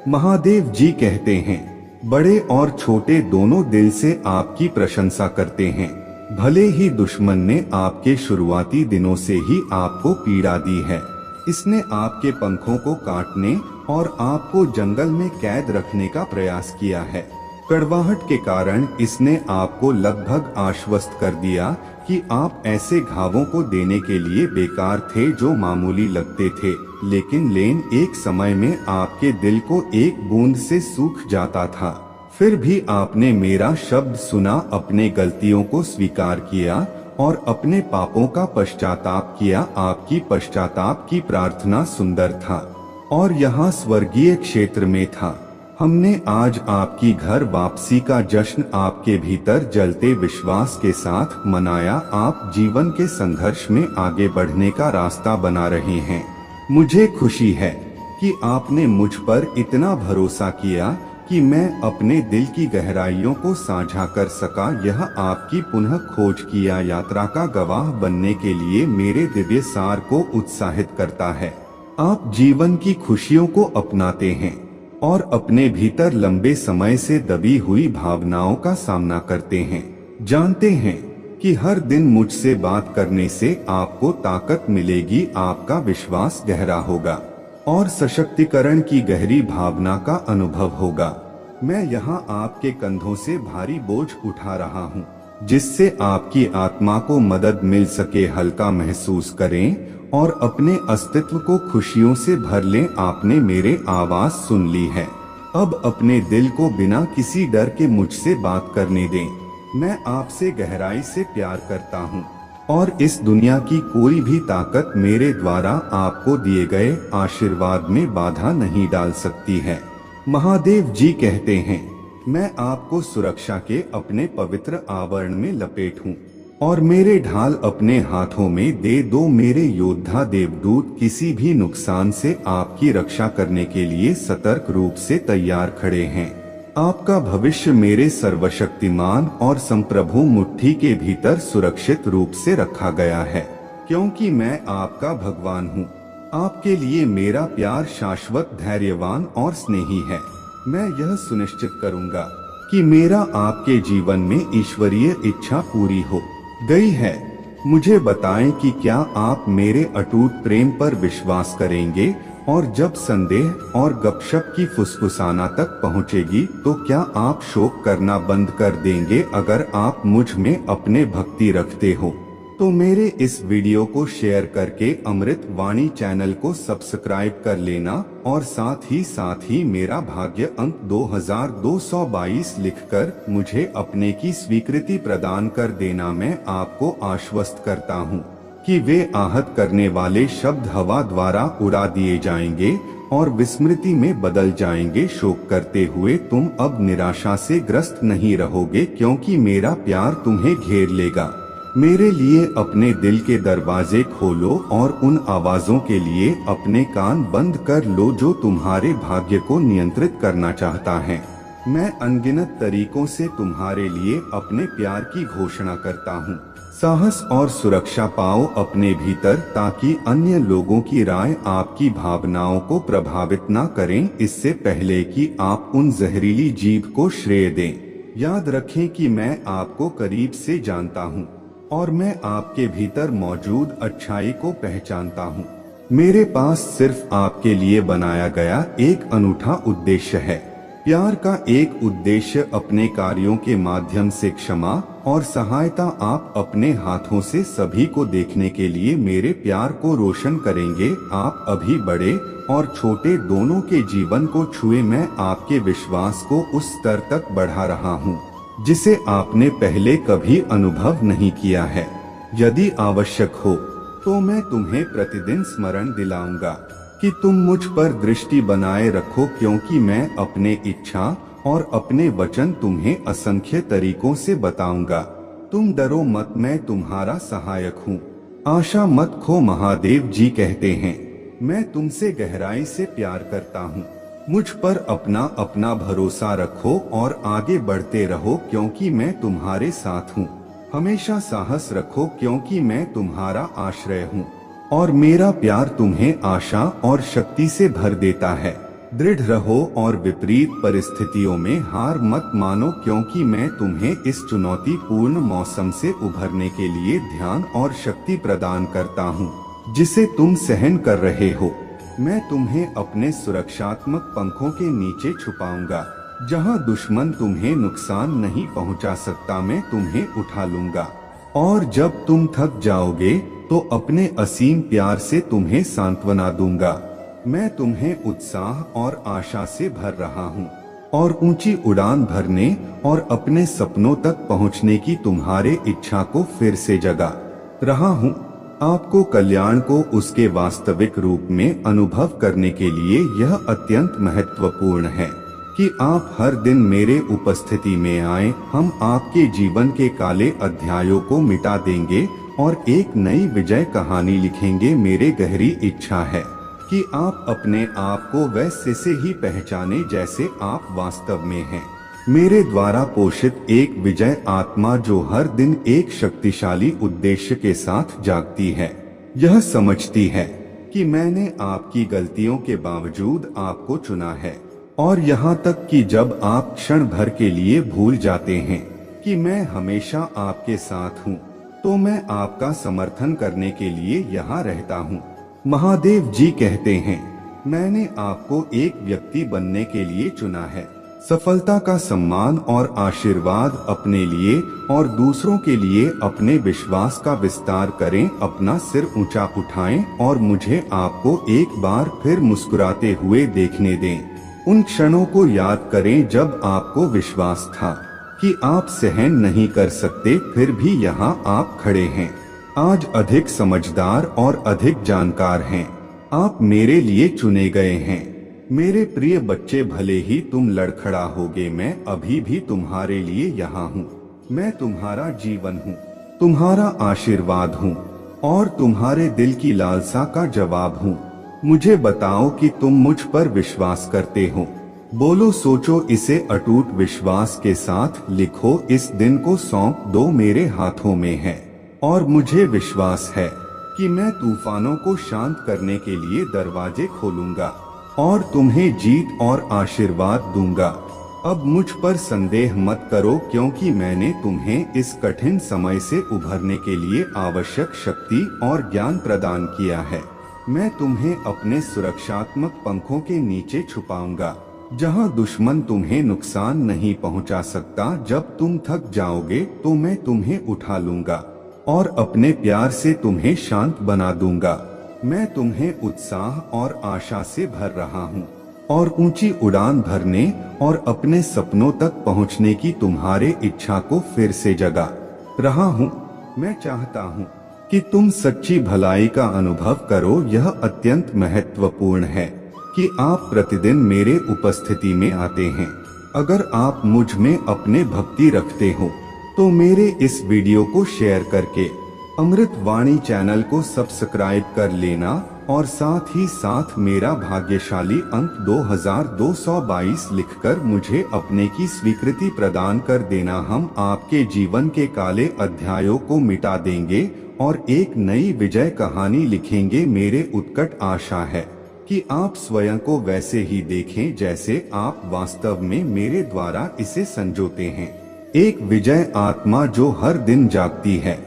महादेव जी कहते हैं, बड़े और छोटे दोनों दिल से आपकी प्रशंसा करते हैं। भले ही दुश्मन ने आपके शुरुआती दिनों से ही आपको पीड़ा दी है, इसने आपके पंखों को काटने और आपको जंगल में कैद रखने का प्रयास किया है। कड़वाहट के कारण इसने आपको लगभग आश्वस्त कर दिया कि आप ऐसे घावों को देने के लिए बेकार थे जो मामूली लगते थे, लेकिन लेन एक समय में आपके दिल को एक बूंद से सूख जाता था। फिर भी आपने मेरा शब्द सुना, अपने गलतियों को स्वीकार किया और अपने पापों का पश्चाताप किया। आपकी पश्चाताप की प्रार्थना सुंदर था और यहाँ स्वर्गीय क्षेत्र में था। हमने आज आपकी घर वापसी का जश्न आपके भीतर जलते विश्वास के साथ मनाया। आप जीवन के संघर्ष में आगे बढ़ने का रास्ता बना रहे हैं। मुझे खुशी है कि आपने मुझ पर इतना भरोसा किया कि मैं अपने दिल की गहराइयों को साझा कर सका। यह आपकी पुनः खोज किया यात्रा का गवाह बनने के लिए मेरे दिव्य सार को उत्साहित करता है। आप जीवन की खुशियों को अपनाते हैं और अपने भीतर लंबे समय से दबी हुई भावनाओं का सामना करते हैं। जानते हैं कि हर दिन मुझसे बात करने से आपको ताकत मिलेगी, आपका विश्वास गहरा होगा और सशक्तिकरण की गहरी भावना का अनुभव होगा। मैं यहाँ आपके कंधों से भारी बोझ उठा रहा हूँ, जिससे आपकी आत्मा को मदद मिल सके। हल्का महसूस करें और अपने अस्तित्व को खुशियों से भर लें। आपने मेरे आवाज सुन ली है, अब अपने दिल को बिना किसी डर के मुझसे बात करने दें। मैं आपसे गहराई से प्यार करता हूँ और इस दुनिया की कोई भी ताकत मेरे द्वारा आपको दिए गए आशीर्वाद में बाधा नहीं डाल सकती है। महादेव जी कहते हैं, मैं आपको सुरक्षा के अपने पवित्र आवरण में लपेटूं और मेरे ढाल अपने हाथों में दे दो। मेरे योद्धा देवदूत किसी भी नुकसान से आपकी रक्षा करने के लिए सतर्क रूप से तैयार खड़े हैं। आपका भविष्य मेरे सर्वशक्तिमान और संप्रभु मुट्ठी के भीतर सुरक्षित रूप से रखा गया है, क्योंकि मैं आपका भगवान हूँ। आपके लिए मेरा प्यार शाश्वत, धैर्यवान और स्नेही है। मैं यह सुनिश्चित करूँगा कि मेरा आपके जीवन में ईश्वरीय इच्छा पूरी हो गई है। मुझे बताएं कि क्या आप मेरे अटूट प्रेम पर विश्वास करेंगे, और जब संदेह और गपशप की फुसफुसाना तक पहुंचेगी तो क्या आप शोक करना बंद कर देंगे? अगर आप मुझ में अपने भक्ति रखते हो तो मेरे इस वीडियो को शेयर करके अमृत वाणी चैनल को सब्सक्राइब कर लेना और साथ ही मेरा भाग्य अंक 2222 लिखकर मुझे अपने की स्वीकृति प्रदान कर देना। मैं आपको आश्वस्त करता हूँ कि वे आहत करने वाले शब्द हवा द्वारा उड़ा दिए जाएंगे और विस्मृति में बदल जाएंगे। शोक करते हुए तुम अब निराशा से ग्रस्त नहीं रहोगे, क्योंकि मेरा प्यार तुम्हें घेर लेगा। मेरे लिए अपने दिल के दरवाजे खोलो और उन आवाजों के लिए अपने कान बंद कर लो जो तुम्हारे भाग्य को नियंत्रित करना चाहता है। मैं अनगिनत तरीकों से तुम्हारे लिए अपने प्यार की घोषणा करता हूँ। साहस और सुरक्षा पाओ अपने भीतर, ताकि अन्य लोगों की राय आपकी भावनाओं को प्रभावित न करें, इससे पहले कि आप उन जहरीली जीभ को श्रेय दें। याद रखें कि मैं आपको करीब से जानता हूँ और मैं आपके भीतर मौजूद अच्छाई को पहचानता हूँ। मेरे पास सिर्फ आपके लिए बनाया गया एक अनूठा उद्देश्य है। प्यार का एक उद्देश्य अपने कार्यों के माध्यम से क्षमा और सहायता आप अपने हाथों से सभी को देखने के लिए मेरे प्यार को रोशन करेंगे। आप अभी बड़े और छोटे दोनों के जीवन को छुए मैं आपके विश्वास को उस स्तर तक बढ़ा रहा हूँ जिसे आपने पहले कभी अनुभव नहीं किया है। यदि आवश्यक हो तो मैं तुम्हें प्रतिदिन स्मरण दिलाऊंगा कि तुम मुझ पर दृष्टि बनाए रखो, क्योंकि मैं अपने इच्छा और अपने वचन तुम्हें असंख्य तरीकों से बताऊंगा। तुम डरो मत, मैं तुम्हारा सहायक हूँ। आशा मत खो, महादेव जी कहते हैं। मैं तुमसे गहराई से प्यार करता हूँ। मुझ पर अपना अपना भरोसा रखो और आगे बढ़ते रहो, क्योंकि मैं तुम्हारे साथ हूँ। हमेशा साहस रखो, क्योंकि मैं तुम्हारा आश्रय हूँ और मेरा प्यार तुम्हें आशा और शक्ति से भर देता है। दृढ़ रहो और विपरीत परिस्थितियों में हार मत मानो, क्योंकि मैं तुम्हें इस चुनौतीपूर्ण मौसम से उभरने के लिए ध्यान और शक्ति प्रदान करता हूँ जिसे तुम सहन कर रहे हो। मैं तुम्हें अपने सुरक्षात्मक पंखों के नीचे छुपाऊंगा, जहां दुश्मन तुम्हें नुकसान नहीं पहुंचा सकता। मैं तुम्हें उठा लूंगा और जब तुम थक जाओगे तो अपने असीम प्यार से तुम्हें सांत्वना दूंगा। मैं तुम्हें उत्साह और आशा से भर रहा हूँ और ऊंची उड़ान भरने और अपने सपनों तक पहुँचने की तुम्हारे इच्छा को फिर से जगा रहा हूँ। आपको कल्याण को उसके वास्तविक रूप में अनुभव करने के लिए यह अत्यंत महत्वपूर्ण है कि आप हर दिन मेरे उपस्थिति में आए। हम आपके जीवन के काले अध्यायों को मिटा देंगे और एक नई विजय कहानी लिखेंगे। मेरी गहरी इच्छा है कि आप अपने आप को वैसे से ही पहचाने जैसे आप वास्तव में हैं। मेरे द्वारा पोषित एक विजय आत्मा जो हर दिन एक शक्तिशाली उद्देश्य के साथ जागती है। यह समझती है कि मैंने आपकी गलतियों के बावजूद आपको चुना है, और यहाँ तक कि जब आप क्षण भर के लिए भूल जाते हैं कि मैं हमेशा आपके साथ हूँ, तो मैं आपका समर्थन करने के लिए यहाँ रहता हूँ। महादेव जी कहते हैं, मैंने आपको एक व्यक्ति बनने के लिए चुना है। सफलता का सम्मान और आशीर्वाद अपने लिए और दूसरों के लिए अपने विश्वास का विस्तार करें। अपना सिर ऊंचा उठाएं और मुझे आपको एक बार फिर मुस्कुराते हुए देखने दें। उन क्षणों को याद करें जब आपको विश्वास था कि आप सहन नहीं कर सकते, फिर भी यहाँ आप खड़े हैं। आज अधिक समझदार और अधिक जानकार हैं। आप मेरे लिए चुने गए हैं। मेरे प्रिय बच्चे, भले ही तुम लड़खड़ाओगे, मैं अभी भी तुम्हारे लिए यहाँ हूँ। मैं तुम्हारा जीवन हूँ, तुम्हारा आशीर्वाद हूँ और तुम्हारे दिल की लालसा का जवाब हूँ। मुझे बताओ कि तुम मुझ पर विश्वास करते हो। बोलो, सोचो, इसे अटूट विश्वास के साथ लिखो। इस दिन को सौंप दो, मेरे हाथों में है और मुझे विश्वास है कि मैं तूफानों को शांत करने के लिए दरवाजे खोलूंगा और तुम्हें जीत और आशीर्वाद दूंगा। अब मुझ पर संदेह मत करो, क्योंकि मैंने तुम्हें इस कठिन समय से उभरने के लिए आवश्यक शक्ति और ज्ञान प्रदान किया है। मैं तुम्हें अपने सुरक्षात्मक पंखों के नीचे छुपाऊंगा, जहां दुश्मन तुम्हें नुकसान नहीं पहुंचा सकता। जब तुम थक जाओगे तो मैं तुम्हें उठा लूंगा और अपने प्यार से तुम्हें शांत बना दूंगा। मैं तुम्हें उत्साह और आशा से भर रहा हूँ और ऊंची उड़ान भरने और अपने सपनों तक पहुँचने की तुम्हारे इच्छा को फिर से जगा रहा हूँ। मैं चाहता हूँ कि तुम सच्ची भलाई का अनुभव करो। यह अत्यंत महत्वपूर्ण है कि आप प्रतिदिन मेरे उपस्थिति में आते हैं। अगर आप मुझ में अपने भक्ति रखते हो तो मेरे इस वीडियो को शेयर करके अमृत वाणी चैनल को सब्सक्राइब कर लेना और साथ ही साथ मेरा भाग्यशाली अंक 2222 लिखकर मुझे अपने की स्वीकृति प्रदान कर देना। हम आपके जीवन के काले अध्यायों को मिटा देंगे और एक नई विजय कहानी लिखेंगे। मेरे उत्कट आशा है कि आप स्वयं को वैसे ही देखें जैसे आप वास्तव में मेरे द्वारा इसे संजोते हैं। एक विजय आत्मा जो हर दिन जागती है,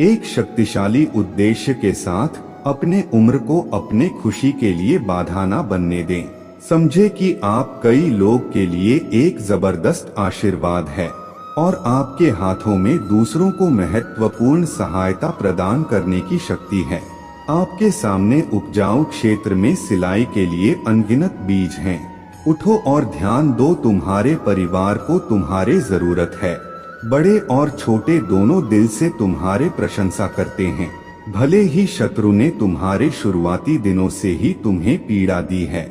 एक शक्तिशाली उद्देश्य के साथ, अपने उम्र को अपने खुशी के लिए बाधा न बनने दें। समझे कि आप कई लोग के लिए एक जबरदस्त आशीर्वाद है और आपके हाथों में दूसरों को महत्वपूर्ण सहायता प्रदान करने की शक्ति है। आपके सामने उपजाऊ क्षेत्र में सिलाई के लिए अनगिनत बीज हैं। उठो और ध्यान दो, तुम्हारे परिवार को तुम्हारे जरूरत है। बड़े और छोटे दोनों दिल से तुम्हारे प्रशंसा करते हैं। भले ही शत्रु ने तुम्हारे शुरुआती दिनों से ही तुम्हें पीड़ा दी है,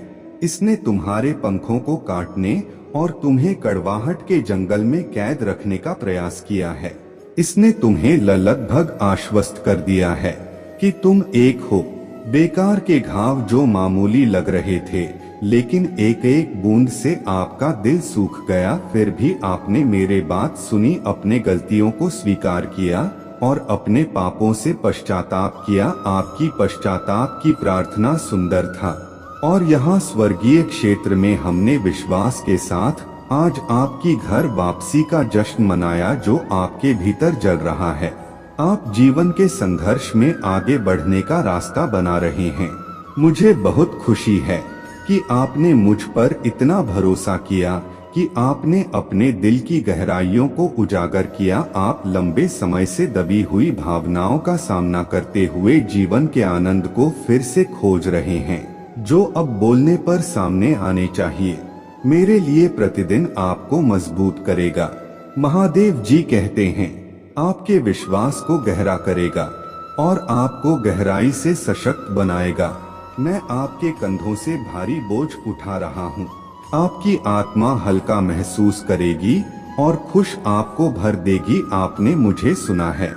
इसने तुम्हारे पंखों को काटने और तुम्हें कड़वाहट के जंगल में कैद रखने का प्रयास किया है। इसने तुम्हें लगभग आश्वस्त कर दिया है कि तुम एक हो। बेकार के घाव जो मामूली लग रहे थे, लेकिन एक एक बूंद से आपका दिल सूख गया, फिर भी आपने मेरे बात सुनी, अपने गलतियों को स्वीकार किया और अपने पापों से पश्चाताप किया। आपकी पश्चाताप की प्रार्थना सुंदर था और यहाँ स्वर्गीय क्षेत्र में हमने विश्वास के साथ आज आपकी घर वापसी का जश्न मनाया जो आपके भीतर जल रहा है। आप जीवन के संघर्ष में आगे बढ़ने का रास्ता बना रहे हैं। मुझे बहुत खुशी है कि आपने मुझ पर इतना भरोसा किया कि आपने अपने दिल की गहराइयों को उजागर किया। आप लंबे समय से दबी हुई भावनाओं का सामना करते हुए जीवन के आनंद को फिर से खोज रहे हैं, जो अब बोलने पर सामने आने चाहिए। मेरे लिए प्रतिदिन आपको मजबूत करेगा। महादेव जी कहते हैं, आपके विश्वास को गहरा करेगा और आपको गहराई से सशक्त बनाएगा। मैं आपके कंधों से भारी बोझ उठा रहा हूँ। आपकी आत्मा हल्का महसूस करेगी और खुश आपको भर देगी। आपने मुझे सुना है,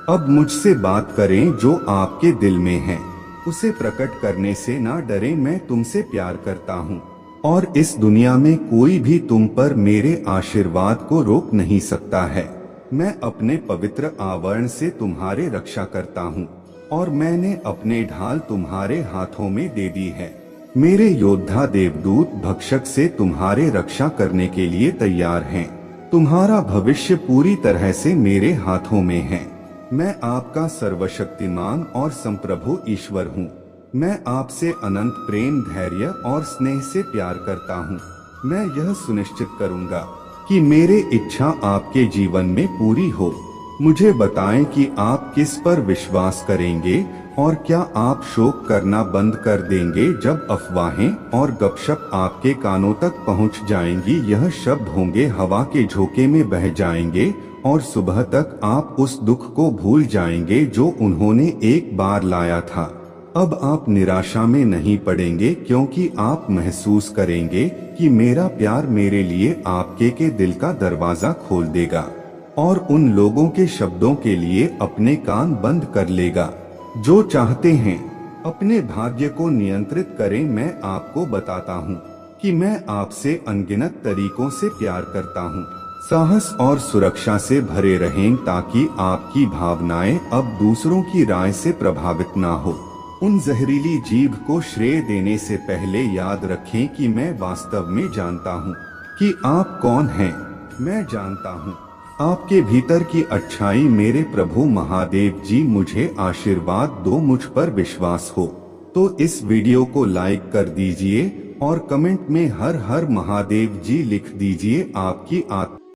अब मुझसे बात करें जो आपके दिल में है। उसे प्रकट करने से ना डरें, मैं तुमसे प्यार करता हूँ और इस दुनिया में कोई भी तुम पर मेरे आशीर्वाद को रोक नहीं सकता है। मैं अपने पवित्र आवरण से तुम्हारे रक्षा करता हूँ और मैंने अपने ढाल तुम्हारे हाथों में दे दी है। मेरे योद्धा देवदूत भक्षक से तुम्हारे रक्षा करने के लिए तैयार हैं। तुम्हारा भविष्य पूरी तरह से मेरे हाथों में है। मैं आपका सर्वशक्तिमान और संप्रभु ईश्वर हूँ। मैं आपसे अनंत प्रेम, धैर्य और स्नेह से प्यार करता हूँ। मैं यह सुनिश्चित करूँगा कि मेरी इच्छा आपके जीवन में पूरी हो। मुझे बताएं कि आप किस पर विश्वास करेंगे और क्या आप शोक करना बंद कर देंगे जब अफवाहें और गपशप आपके कानों तक पहुंच जाएंगी। यह शब्द होंगे हवा के झोंके में बह जाएंगे और सुबह तक आप उस दुख को भूल जाएंगे जो उन्होंने एक बार लाया था। अब आप निराशा में नहीं पड़ेंगे क्योंकि आप महसूस करेंगे कि मेरा प्यार मेरे लिए आपके के दिल का दरवाजा खोल देगा और उन लोगों के शब्दों के लिए अपने कान बंद कर लेगा जो चाहते हैं अपने भाग्य को नियंत्रित करें। मैं आपको बताता हूँ कि मैं आपसे अनगिनत तरीकों से प्यार करता हूँ। साहस और सुरक्षा से भरे रहें ताकि आपकी भावनाएं अब दूसरों की राय से प्रभावित ना हो। उन जहरीली जीभ को श्रेय देने से पहले याद रखें कि मैं वास्तव में जानता हूँ कि आप कौन हैं। मैं जानता हूँ आपके भीतर की अच्छाई। मेरे प्रभु महादेव जी मुझे आशीर्वाद दो, मुझ पर विश्वास हो तो इस वीडियो को लाइक कर दीजिए और कमेंट में हर हर महादेव जी लिख दीजिए। आपकी आत्मा